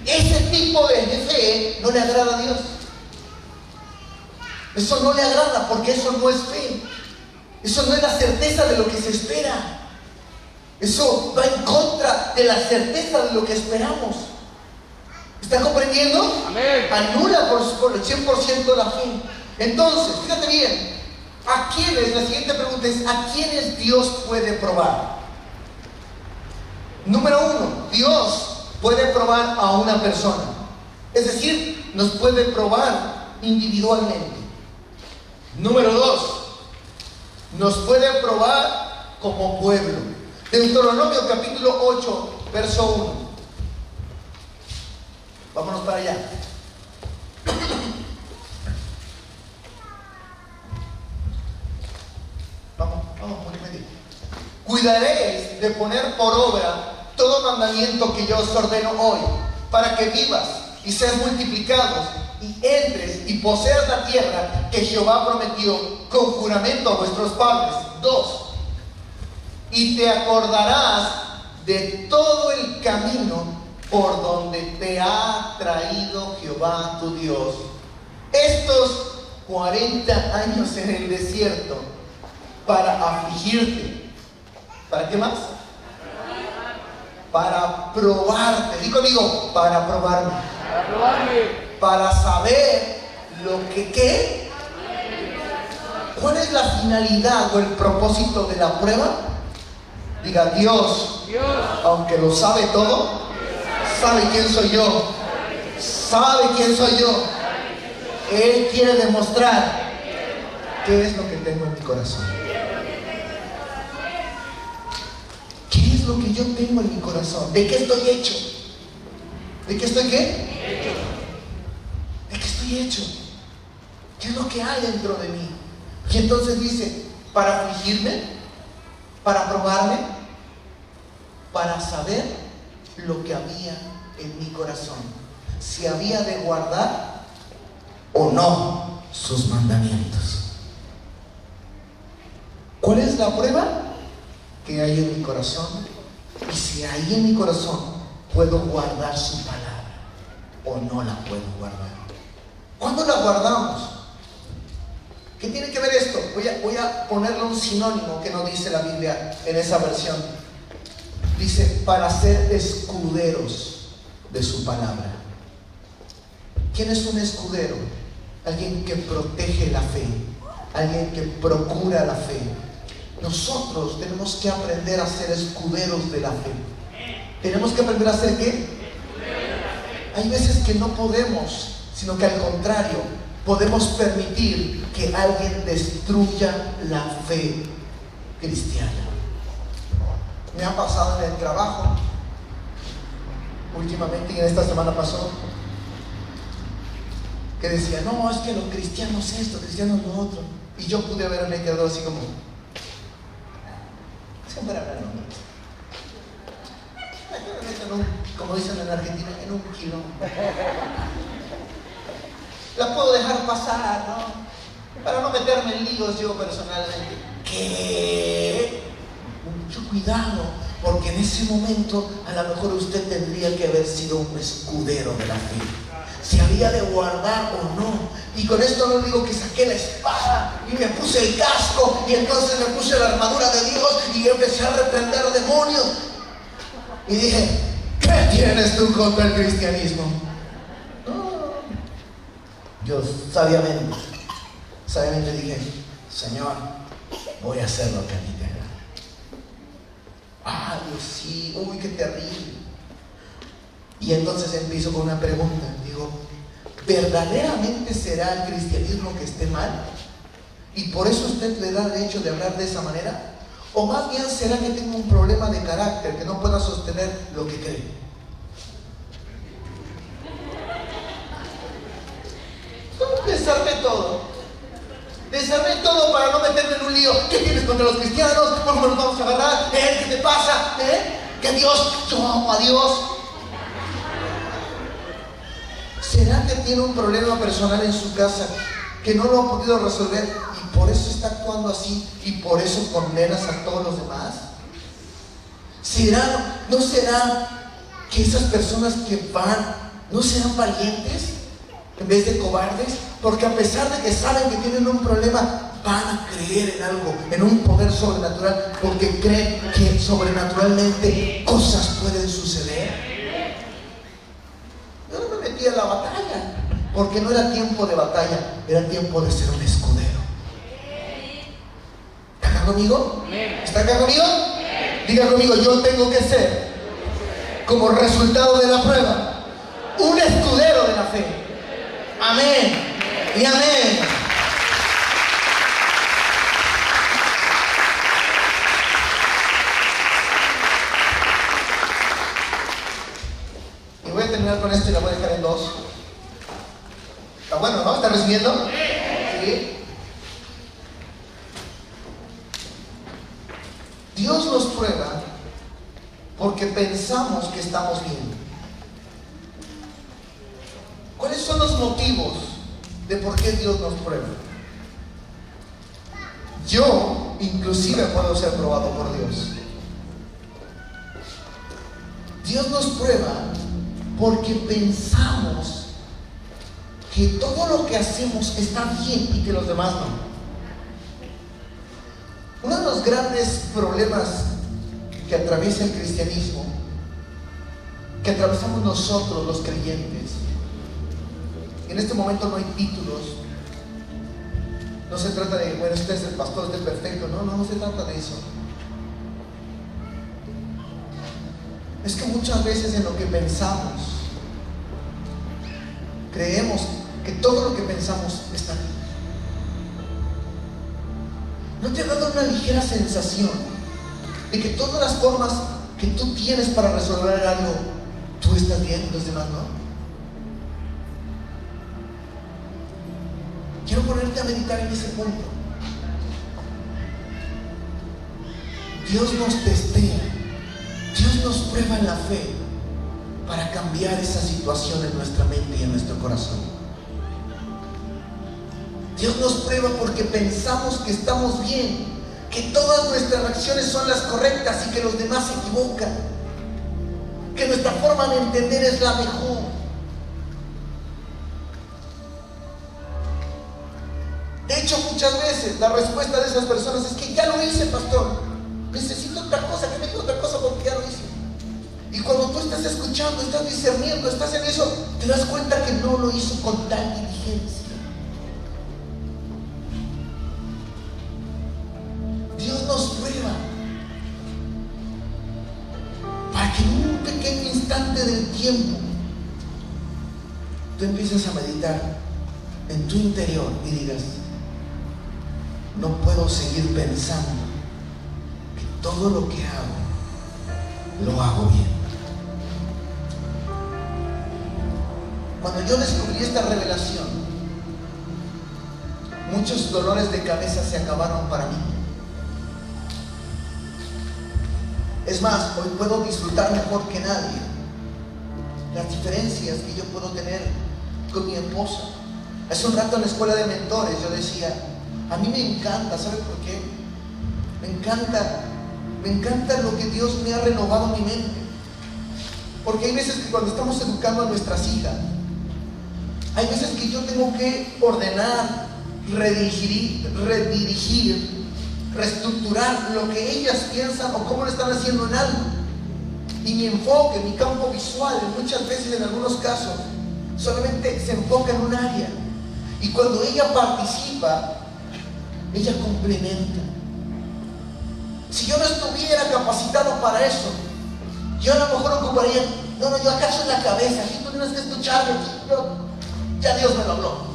A: Ese tipo de fe no le agrada a Dios. Eso no le agrada porque eso no es fe. Eso no es la certeza de lo que se espera. Eso va en contra de la certeza de lo que esperamos. ¿Está comprendiendo?
B: Amén.
A: Anula por el 100% la fe. Entonces, fíjate bien, ¿a quiénes? La siguiente pregunta es, ¿a quiénes Dios puede probar? Número 1, Dios puede probar a una persona. Es decir, nos puede probar individualmente. Número 2, nos puede probar como pueblo. Deuteronomio capítulo 8, verso 1. Vámonos para allá. Vamos, cuidaréis de poner por obra todo mandamiento que yo os ordeno hoy, para que vivas y seas multiplicados y entres y poseas la tierra que Jehová prometió con juramento a vuestros padres. 2. Y te acordarás de todo el camino por donde te ha traído Jehová tu Dios estos 40 años en el desierto, para afligirte. ¿Para qué más? Para probarte. Digo conmigo, para probarme.
B: Para probarme.
A: Para saber lo que ¿qué? ¿Cuál es la finalidad o el propósito de la prueba? Diga, Dios, aunque lo sabe todo, sabe quién soy yo. Sabe quién soy yo. Él quiere demostrar qué es lo que tengo en mi corazón. ¿Qué es lo que yo tengo en mi corazón? ¿De qué estoy hecho? ¿De qué estoy qué? ¿De qué estoy hecho? ¿Qué es lo que hay dentro de mí? Y entonces dice, para afligirme, para probarme, para saber lo que había en mi corazón, si había de guardar o no sus mandamientos. ¿Cuál es la prueba? Que hay en mi corazón, y si ahí en mi corazón puedo guardar su palabra o no la puedo guardar. ¿Cuándo la guardamos? ¿Qué tiene que ver esto? Voy a ponerle un sinónimo que no dice la Biblia en esa versión. Dice, para ser escuderos de su palabra. ¿Quién es un escudero? Alguien que protege la fe, alguien que procura la fe. Nosotros tenemos que aprender a ser escuderos de la fe. ¿Tenemos que aprender a ser qué? Hay veces que no podemos, sino que al contrario, podemos permitir que alguien destruya la fe. cristiana. Me ha pasado en el trabajo, últimamente, y en esta semana pasó, que decía, no, es que los cristianos esto, cristianos lo otro. Y yo pude haberme quedado así como, siempre hablan hombres. Como dicen en Argentina, en un kilo. La puedo dejar pasar, ¿no? Para no meterme en líos yo personalmente. ¿Qué? Mucho cuidado, porque en ese momento a lo mejor usted tendría que haber sido un escudero de la fe. Si había de guardar o no. Y con esto no digo que saqué la espada y me puse el casco y entonces me puse la armadura de Dios y empecé a reprender demonios. Y dije, ¿qué tienes tú contra el cristianismo? No. Yo sabiamente dije, Señor, voy a hacer lo que a ti te agrada. Ah, Dios, sí, uy, qué terrible. Y entonces empiezo con una pregunta. Digo, ¿verdaderamente será el cristianismo que esté mal? ¿Y por eso usted le da derecho de hablar de esa manera? ¿O más bien será que tengo un problema de carácter, que no pueda sostener lo que cree? Desarmé todo para no meterme en un lío. ¿Qué tienes contra los cristianos? ¿Cómo nos vamos a agarrar? ¿Qué te pasa? ¿Que Dios? Yo amo a Dios. ¿Será que tiene un problema personal en su casa que no lo ha podido resolver y por eso está actuando así y por eso condenas a todos los demás? ¿No será que esas personas que van no serán valientes en vez de cobardes? Porque a pesar de que saben que tienen un problema, van a creer en algo, en un poder sobrenatural, porque creen que sobrenaturalmente cosas pueden suceder. Yo no me metí a la batalla, porque no era tiempo de batalla, era tiempo de ser un escudero. ¿Está acá conmigo? ¿Está acá conmigo? Diga conmigo, yo tengo que ser, como resultado de la prueba, un escudero de la fe. Amén y amén. Y voy a terminar con esto y la voy a dejar en dos. ¿Está bueno, no? ¿Está recibiendo? Sí. Dios nos prueba porque pensamos que estamos bien. ¿Cuáles son los motivos de por qué Dios nos prueba? Yo, inclusive, puedo ser probado por Dios. Dios nos prueba porque pensamos que todo lo que hacemos está bien y que los demás no. Uno de los grandes problemas que atraviesa el cristianismo, que atravesamos nosotros los creyentes, en este momento no hay títulos, no se trata de, bueno, usted es el pastor, usted es perfecto, no se trata de eso. Es que muchas veces en lo que pensamos, creemos que todo lo que pensamos está bien. ¿No te ha dado una ligera sensación de que todas las formas que tú tienes para resolver algo, tú estás bien y los demás no? Quiero ponerte a meditar en ese punto. Dios nos testea, Dios nos prueba en la fe para cambiar esa situación en nuestra mente y en nuestro corazón. Dios nos prueba porque pensamos que estamos bien, que todas nuestras reacciones son las correctas y que los demás se equivocan, que nuestra forma de entender es la mejor. De hecho, muchas veces la respuesta de esas personas es que ya lo hice, pastor, necesito otra cosa, que me diga otra cosa porque ya lo hice. Y cuando tú estás escuchando, estás discerniendo, estás en eso, te das cuenta que no lo hizo con tal diligencia. Dios nos prueba para que en un pequeño instante del tiempo tú empieces a meditar en tu interior y digas: no puedo seguir pensando todo lo que hago, lo hago bien. Cuando yo descubrí esta revelación, muchos dolores de cabeza se acabaron para mí. Es más, hoy puedo disfrutar mejor que nadie las diferencias que yo puedo tener con mi esposa. Hace un rato en la escuela de mentores yo decía, a mí me encanta, ¿sabe por qué? Me encanta lo que Dios me ha renovado mi mente. Porque hay veces que cuando estamos educando a nuestras hijas, hay veces que yo tengo que ordenar, redirigir, reestructurar lo que ellas piensan o cómo lo están haciendo en algo. Y mi enfoque, mi campo visual, muchas veces en algunos casos, solamente se enfoca en un área. Y cuando ella participa, ella complementa. Si yo no estuviera capacitado para eso, yo a lo mejor ocuparía, yo acaso en la cabeza, si tú tienes que escucharme, ya Dios me lo habló.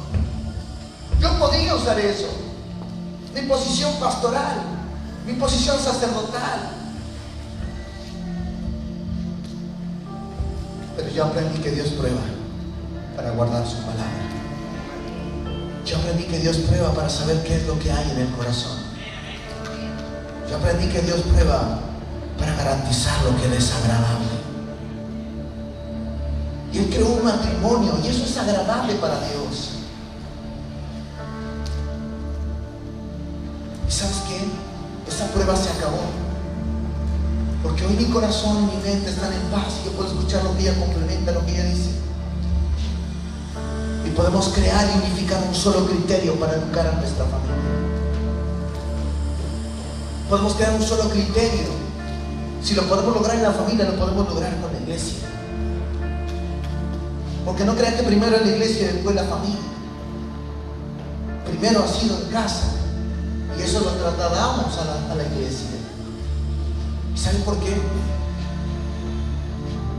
A: Yo podría usar eso, mi posición pastoral, mi posición sacerdotal. Pero yo aprendí que Dios prueba para guardar su palabra. Yo aprendí que Dios prueba para saber qué es lo que hay en el corazón. Yo aprendí que Dios prueba para garantizar lo que le es agradable. Y Él creó un matrimonio y eso es agradable para Dios. ¿Y sabes qué? Esa prueba se acabó. Porque hoy mi corazón y mi mente están en paz y yo puedo escuchar lo que ella complementa, lo que ella dice. Y podemos crear y unificar un solo criterio para educar a nuestra familia. Podemos crear un solo criterio. Si lo podemos lograr en la familia, lo podemos lograr con la iglesia. Porque no crean que primero es la iglesia y después la familia. Primero ha sido en casa. Y eso lo trasladamos a la iglesia. ¿Y saben por qué?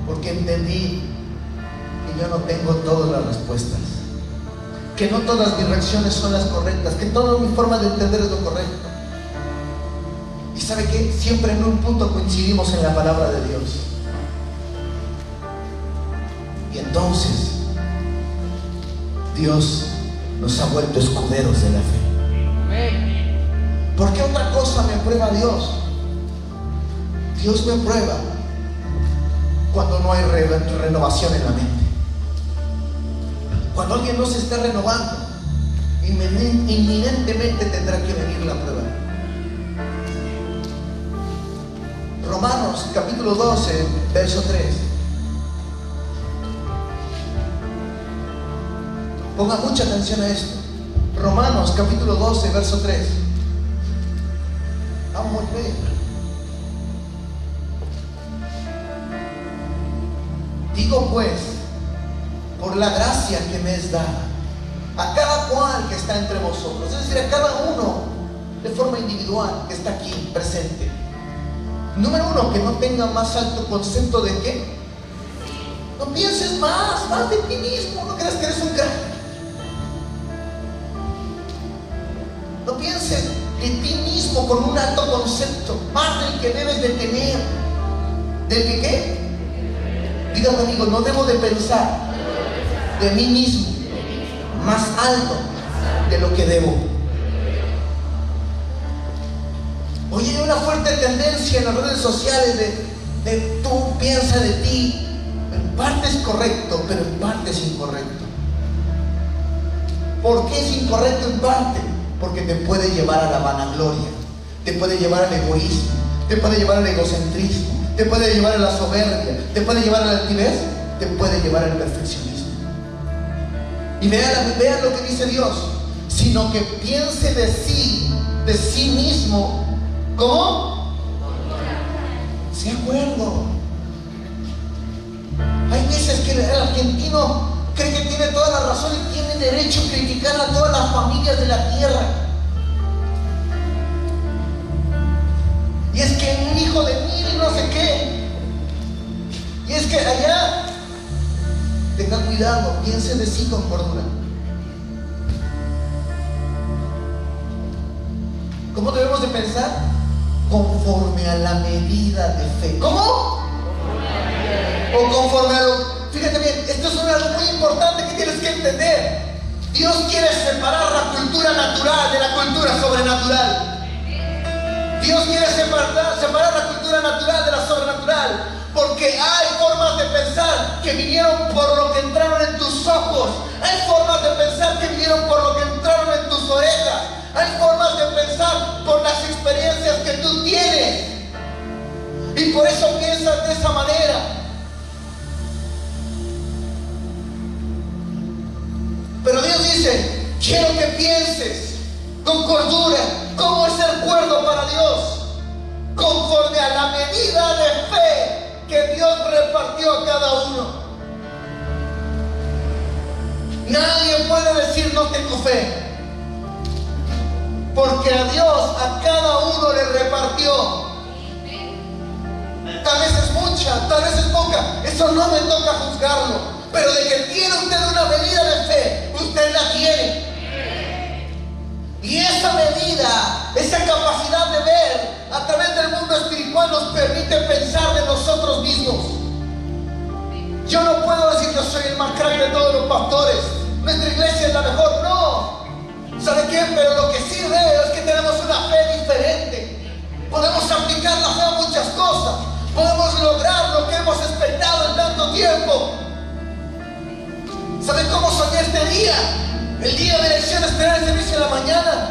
A: Porque entendí que yo no tengo todas las respuestas. Que no todas mis reacciones son las correctas. Que toda mi forma de entender es lo correcto. ¿Y sabe qué? Siempre en un punto coincidimos en la palabra de Dios. Y entonces Dios nos ha vuelto escuderos de la fe. ¿Por qué otra cosa me prueba Dios? Dios me prueba cuando no hay renovación en la mente. Cuando alguien no se está renovando, inminentemente tendrá que venir la prueba. Romanos capítulo 12, verso 3. Ponga mucha atención a esto. Romanos capítulo 12, verso 3. Vamos a leer. Digo pues, por la gracia que me es dada, a cada cual que está entre vosotros, es decir, a cada uno de forma individual que está aquí presente. Número uno, que no tenga más alto concepto de qué. No pienses más de ti mismo. No creas que eres un crack. No pienses de ti mismo con un alto concepto, más del que debes de tener. ¿Del que qué? Dígame, amigo, no debo de pensar de mí mismo más alto de lo que debo. Hoy hay una fuerte tendencia en las redes sociales de tú piensa de ti. En parte es correcto, pero en parte es incorrecto. ¿Por qué es incorrecto en parte? Porque te puede llevar a la vanagloria, te puede llevar al egoísmo, te puede llevar al egocentrismo, te puede llevar a la soberbia, te puede llevar a la altivez, te puede llevar al perfeccionismo. Y vean lo que dice Dios, sino que piense de sí mismo, ¿cómo? ¿Se acuerdo? Hay veces que el argentino cree que tiene toda la razón y tiene derecho a criticar a todas las familias de la tierra. Y es que un hijo de mil y no sé qué. Y es que allá, tenga cuidado, piense de sí con cordura. ¿Cómo debemos de pensar? conforme a la medida de fe. ¿Cómo? O conforme a lo... Fíjate bien, esto es algo muy importante que tienes que entender. Dios quiere separar la cultura natural de la cultura sobrenatural. Dios quiere separar la cultura natural de la sobrenatural. Porque hay formas de pensar que vinieron por lo que entraron en tus ojos. Hay formas de pensar que vinieron por lo que entraron en tus orejas. Hay formas de pensar por las experiencias que tú tienes. Y por eso piensas de esa manera. Pero Dios dice, quiero que pienses con cordura. ¿Cómo es el cuerdo para Dios? Conforme a la medida de fe que Dios repartió a cada uno. Nadie puede decir no tengo fe, porque a Dios a cada uno le repartió. Tal vez es mucha, tal vez es poca, eso no me toca juzgarlo. Pero de que tiene usted una medida de fe, usted la tiene. Y esa medida, esa capacidad de ver a través del mundo espiritual nos permite pensar de nosotros mismos. Yo no puedo decir yo soy el más crack de todos los pastores, nuestra iglesia es la mejor, no. ¿Sabe qué? Pero lo que sí veo es que tenemos una fe diferente. Podemos aplicar la fe a muchas cosas. Podemos lograr lo que hemos expectado en tanto tiempo. ¿Sabe cómo soñé este día? El día de elecciones, tener el servicio en la mañana.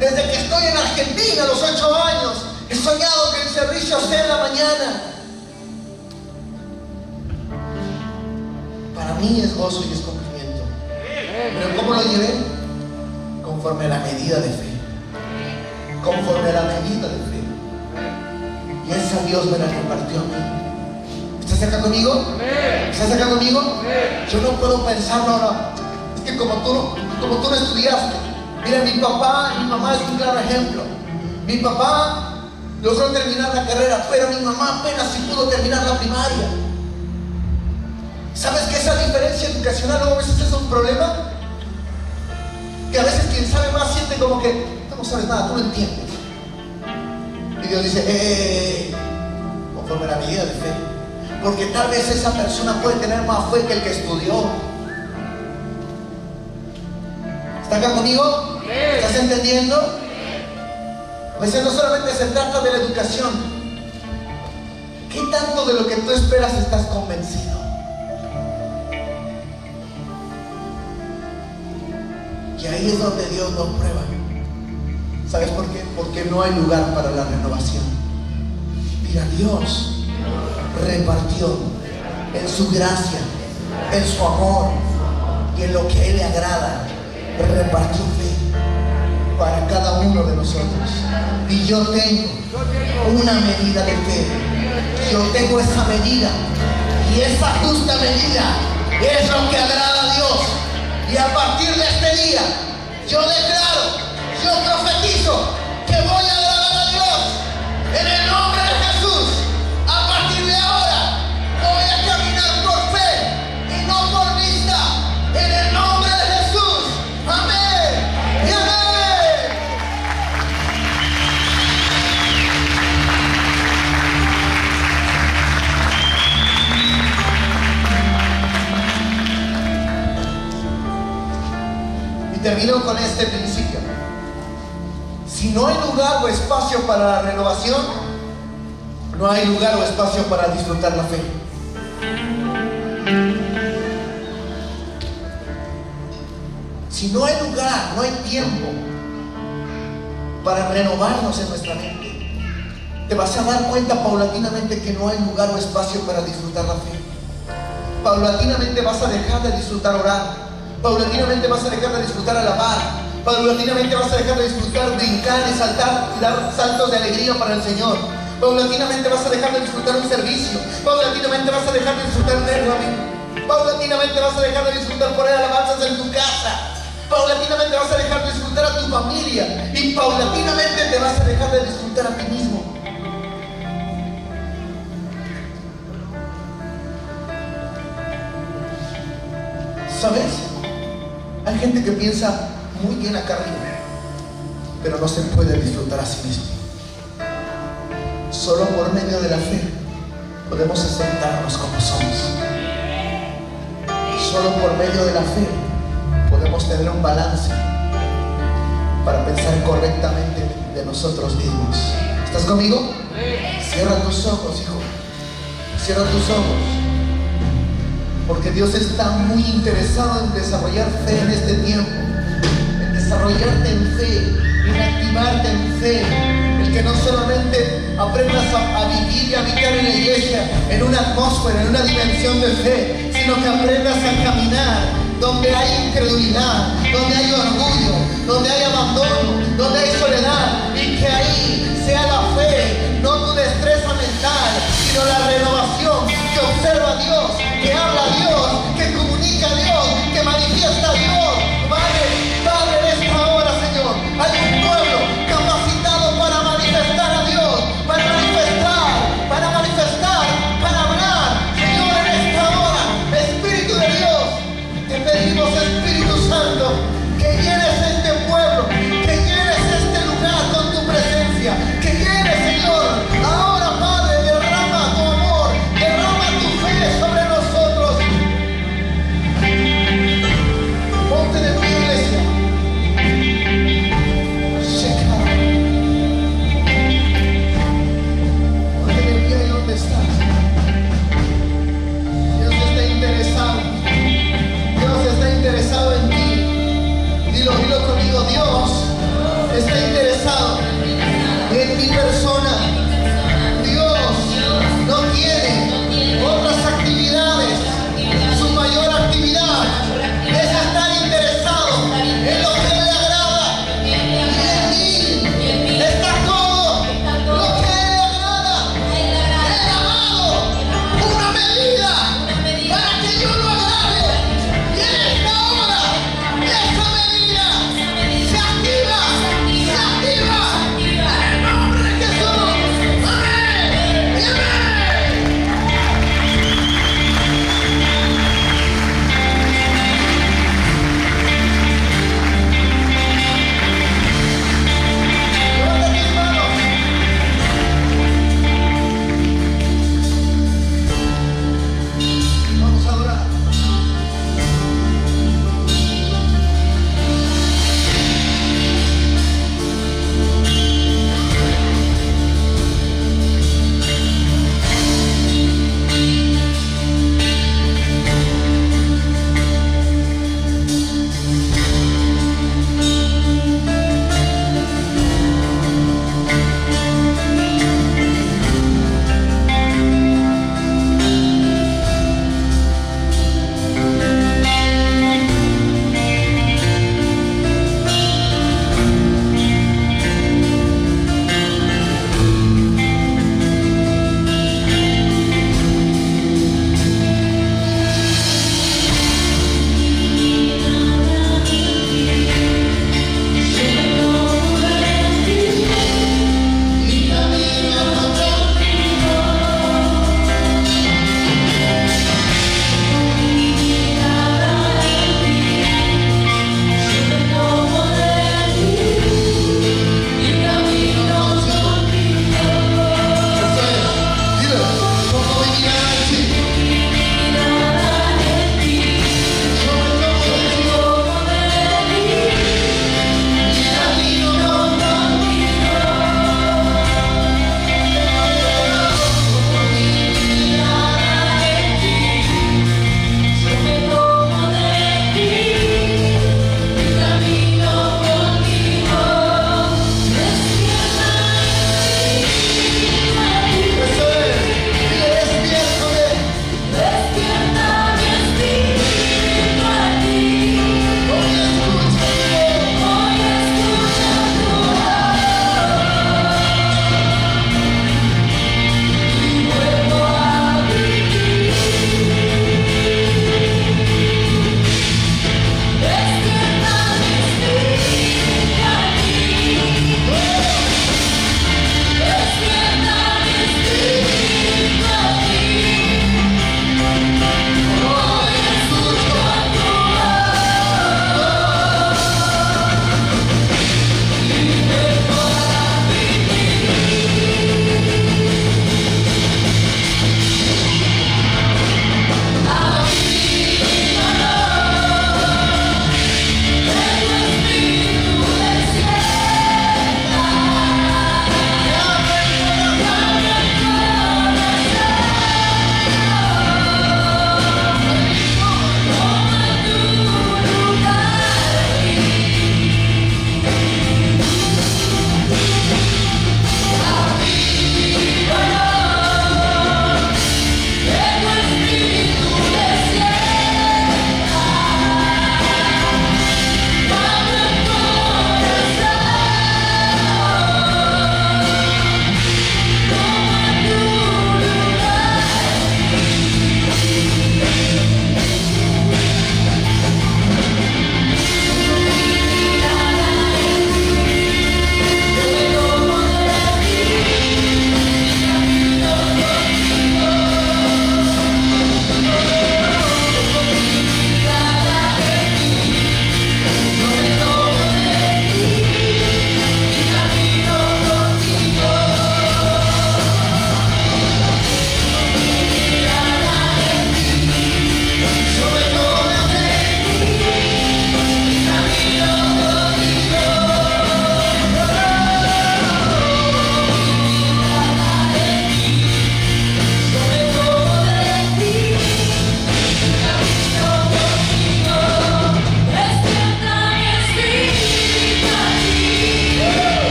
A: Desde que estoy en Argentina, a los 8 años, he soñado que el servicio sea en la mañana. Para mí es gozo y es cumplimiento. Pero ¿cómo lo llevé? Conforme a la medida de fe. Conforme a la medida de fe. Y esa Dios me la compartió a mí. ¿Estás acá conmigo? ¿Estás acá conmigo? Yo no puedo pensar, no. Es que como tú no estudiaste. Mira, mi papá y mi mamá es un claro ejemplo. Mi papá logró terminar la carrera, pero mi mamá apenas si pudo terminar la primaria. ¿Sabes que esa diferencia educacional luego a veces es un problema? Que a veces quien sabe más siente como que tú no sabes nada, tú no entiendes. Y Dios dice, conforme a la medida de fe. Porque tal vez esa persona puede tener más fe que el que estudió. ¿Está acá conmigo? ¿Estás entendiendo? A veces no solamente se trata de la educación. ¿Qué tanto de lo que tú esperas estás convencido? Y ahí es donde Dios nos prueba. ¿Sabes por qué? Porque no hay lugar para la renovación. Mira, Dios repartió en su gracia, en su amor y en lo que a Él le agrada, repartió fe para cada uno de nosotros. Y yo tengo una medida de fe. Yo tengo esa medida, y esa justa medida es lo que agrada a Dios. Y a partir de este día yo declaro, yo profetizo que voy a agradar a Dios en el nombre de Jesús. A partir de ahora voy a caminar por fe y no por vista, en el nombre de Jesús. Amén y amén. Y termino con este principio. Si no hay lugar o espacio para la renovación, no hay lugar o espacio para disfrutar la fe. Si no hay lugar, no hay tiempo para renovarnos en nuestra mente, te vas a dar cuenta paulatinamente que no hay lugar o espacio para disfrutar la fe. Paulatinamente vas a dejar de disfrutar orar. Paulatinamente vas a dejar de disfrutar alabar. Paulatinamente vas a dejar de disfrutar, brincar y saltar y dar saltos de alegría para el Señor. Paulatinamente vas a dejar de disfrutar un servicio. Paulatinamente vas a dejar de disfrutar networking. Paulatinamente vas a dejar de disfrutar poner alabanzas en tu casa. Paulatinamente vas a dejar de disfrutar a tu familia. Y paulatinamente te vas a dejar de disfrutar a ti mismo. ¿Sabes? Hay gente que piensa muy bien acá arriba, pero no se puede disfrutar a sí mismo. Solo por medio de la fe podemos aceptarnos como somos. Solo por medio de la fe podemos tener un balance para pensar correctamente de nosotros mismos. ¿Estás conmigo? Cierra tus ojos, hijo. Cierra tus ojos. Porque Dios está muy interesado en desarrollar fe en este tiempo. En desarrollarte en fe, en activarte en fe. El que no solamente aprendas a vivir y a habitar en la iglesia, en una atmósfera, en una dimensión de fe, sino que aprendas a caminar donde hay incredulidad, donde hay orgullo, donde hay abandono, donde hay soledad, y que ahí sea la fe, no tu destreza mental, sino la renovación que observa a Dios, que habla a Dios, que comunica a Dios, que manifiesta a Dios. Padre, en esta hora, Señor, hay un pueblo capacitado para manifestar a Dios, para manifestar, para hablar. Señor, en esta hora, Espíritu de Dios, te pedimos, Espíritu Santo, que llenes este pueblo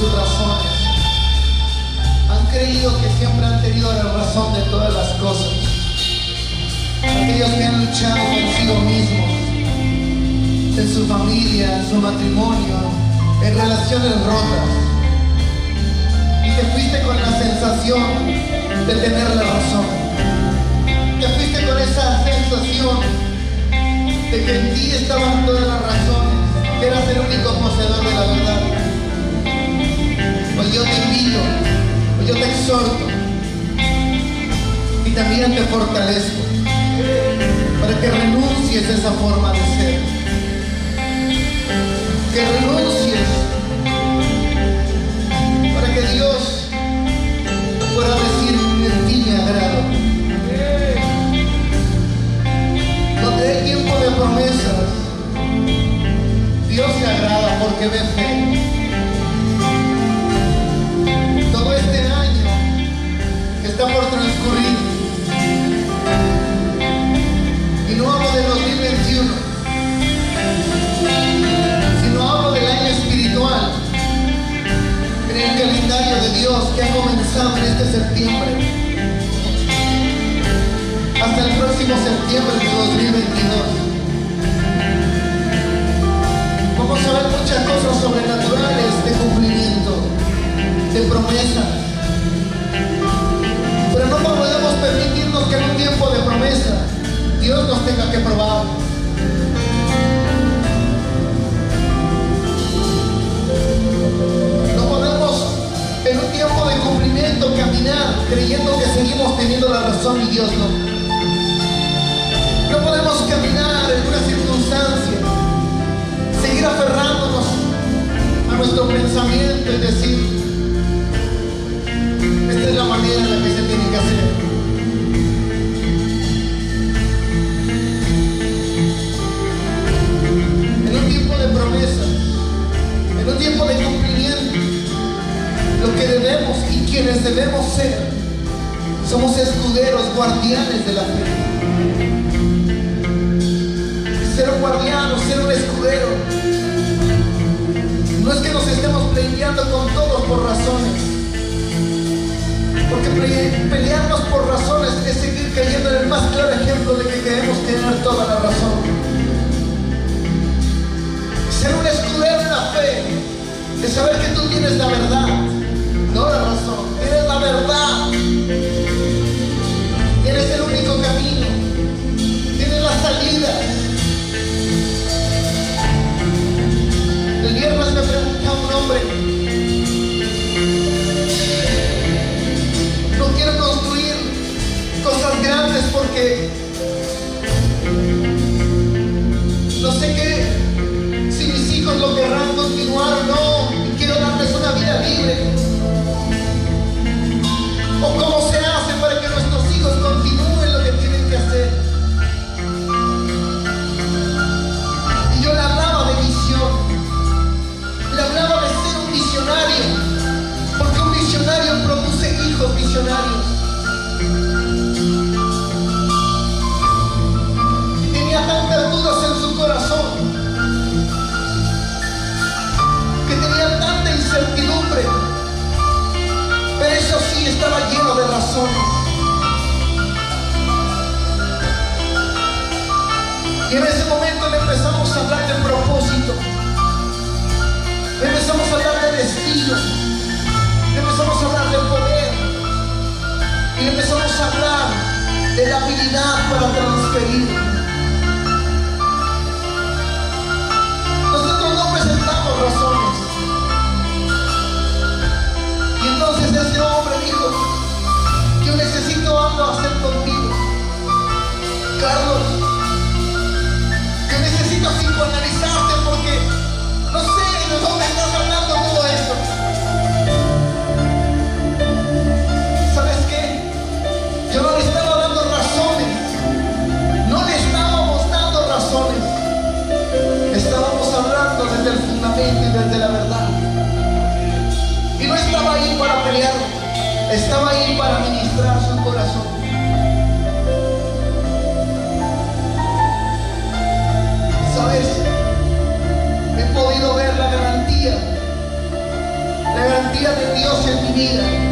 A: sus razones. Han creído que siempre han tenido la razón de todas las cosas. Aquellos que han luchado consigo mismos, en su familia, en su matrimonio, en relaciones rotas. Y te fuiste con la sensación de tener la razón. Te fuiste con esa sensación de que en ti estaban todas las razones, que eras el único poseedor de la verdad. Pues yo te invito, pues yo te exhorto y también te fortalezco para que renuncies a esa forma de ser, que renuncies para que Dios pueda decir: en ti me agrado. Donde hay tiempo de promesas, Dios se agrada porque ve fe. Todo este año que está por transcurrir, y no hablo de 2021, sino hablo del año espiritual, en el calendario de Dios que ha comenzado en este septiembre, hasta el próximo septiembre de 2022. Vamos a ver muchas cosas sobrenaturales de cumplimiento, de promesa. Pero no podemos permitirnos que en un tiempo de promesa Dios nos tenga que probar. No podemos en un tiempo de cumplimiento caminar creyendo que seguimos teniendo la razón y Dios no. No podemos caminar en una circunstancia, seguir aferrándonos a nuestro pensamiento y decir: esta es la manera en la que se tiene que hacer. En un tiempo de promesa, en un tiempo de cumplimiento, lo que debemos y quienes debemos ser, somos escuderos, guardianes de la fe. Ser un guardián o ser un escudero no es que nos estemos peleando con todos por razones, porque pelearnos por razones es seguir cayendo en el más claro ejemplo de que queremos tener toda la razón. Ser un escudero en la fe es saber que tú tienes la verdad, no la razón. Tienes la verdad, tienes el único camino, tienes la salida. El viernes me preguntaba un hombre: no quiero construir cosas grandes porque no sé qué, si mis hijos lo querrán continuar o no, y quiero darles una vida libre. O cómo se hace para que nuestros hijos continúen lo que tienen que hacer. Y yo le hablaba de visión. Le hablaba de ser un visionario, porque un visionario produce hijos visionarios. Tenía tantas dudas en su corazón, que tenía tanta incertidumbre, pero eso sí, estaba lleno de razones. Y en ese momento le empezamos a hablar del propósito. Empezamos a hablar de destino, empezamos a hablar de poder y empezamos a hablar de la habilidad para transferir. Nosotros no presentamos razones. Y entonces ese hombre dijo: yo necesito algo hacer contigo, Carlos. Yo necesito psicoanalizarte porque no sé de dónde estás hablando todo esto. ¿Sabes qué? Yo no le estaba dando razones. No le estábamos dando razones. Estábamos hablando desde el fundamento y desde la verdad. Y no estaba ahí para pelear. Estaba ahí para ministrar su corazón. ¿Sabes? He podido ver la la garantía de Dios en mi vida.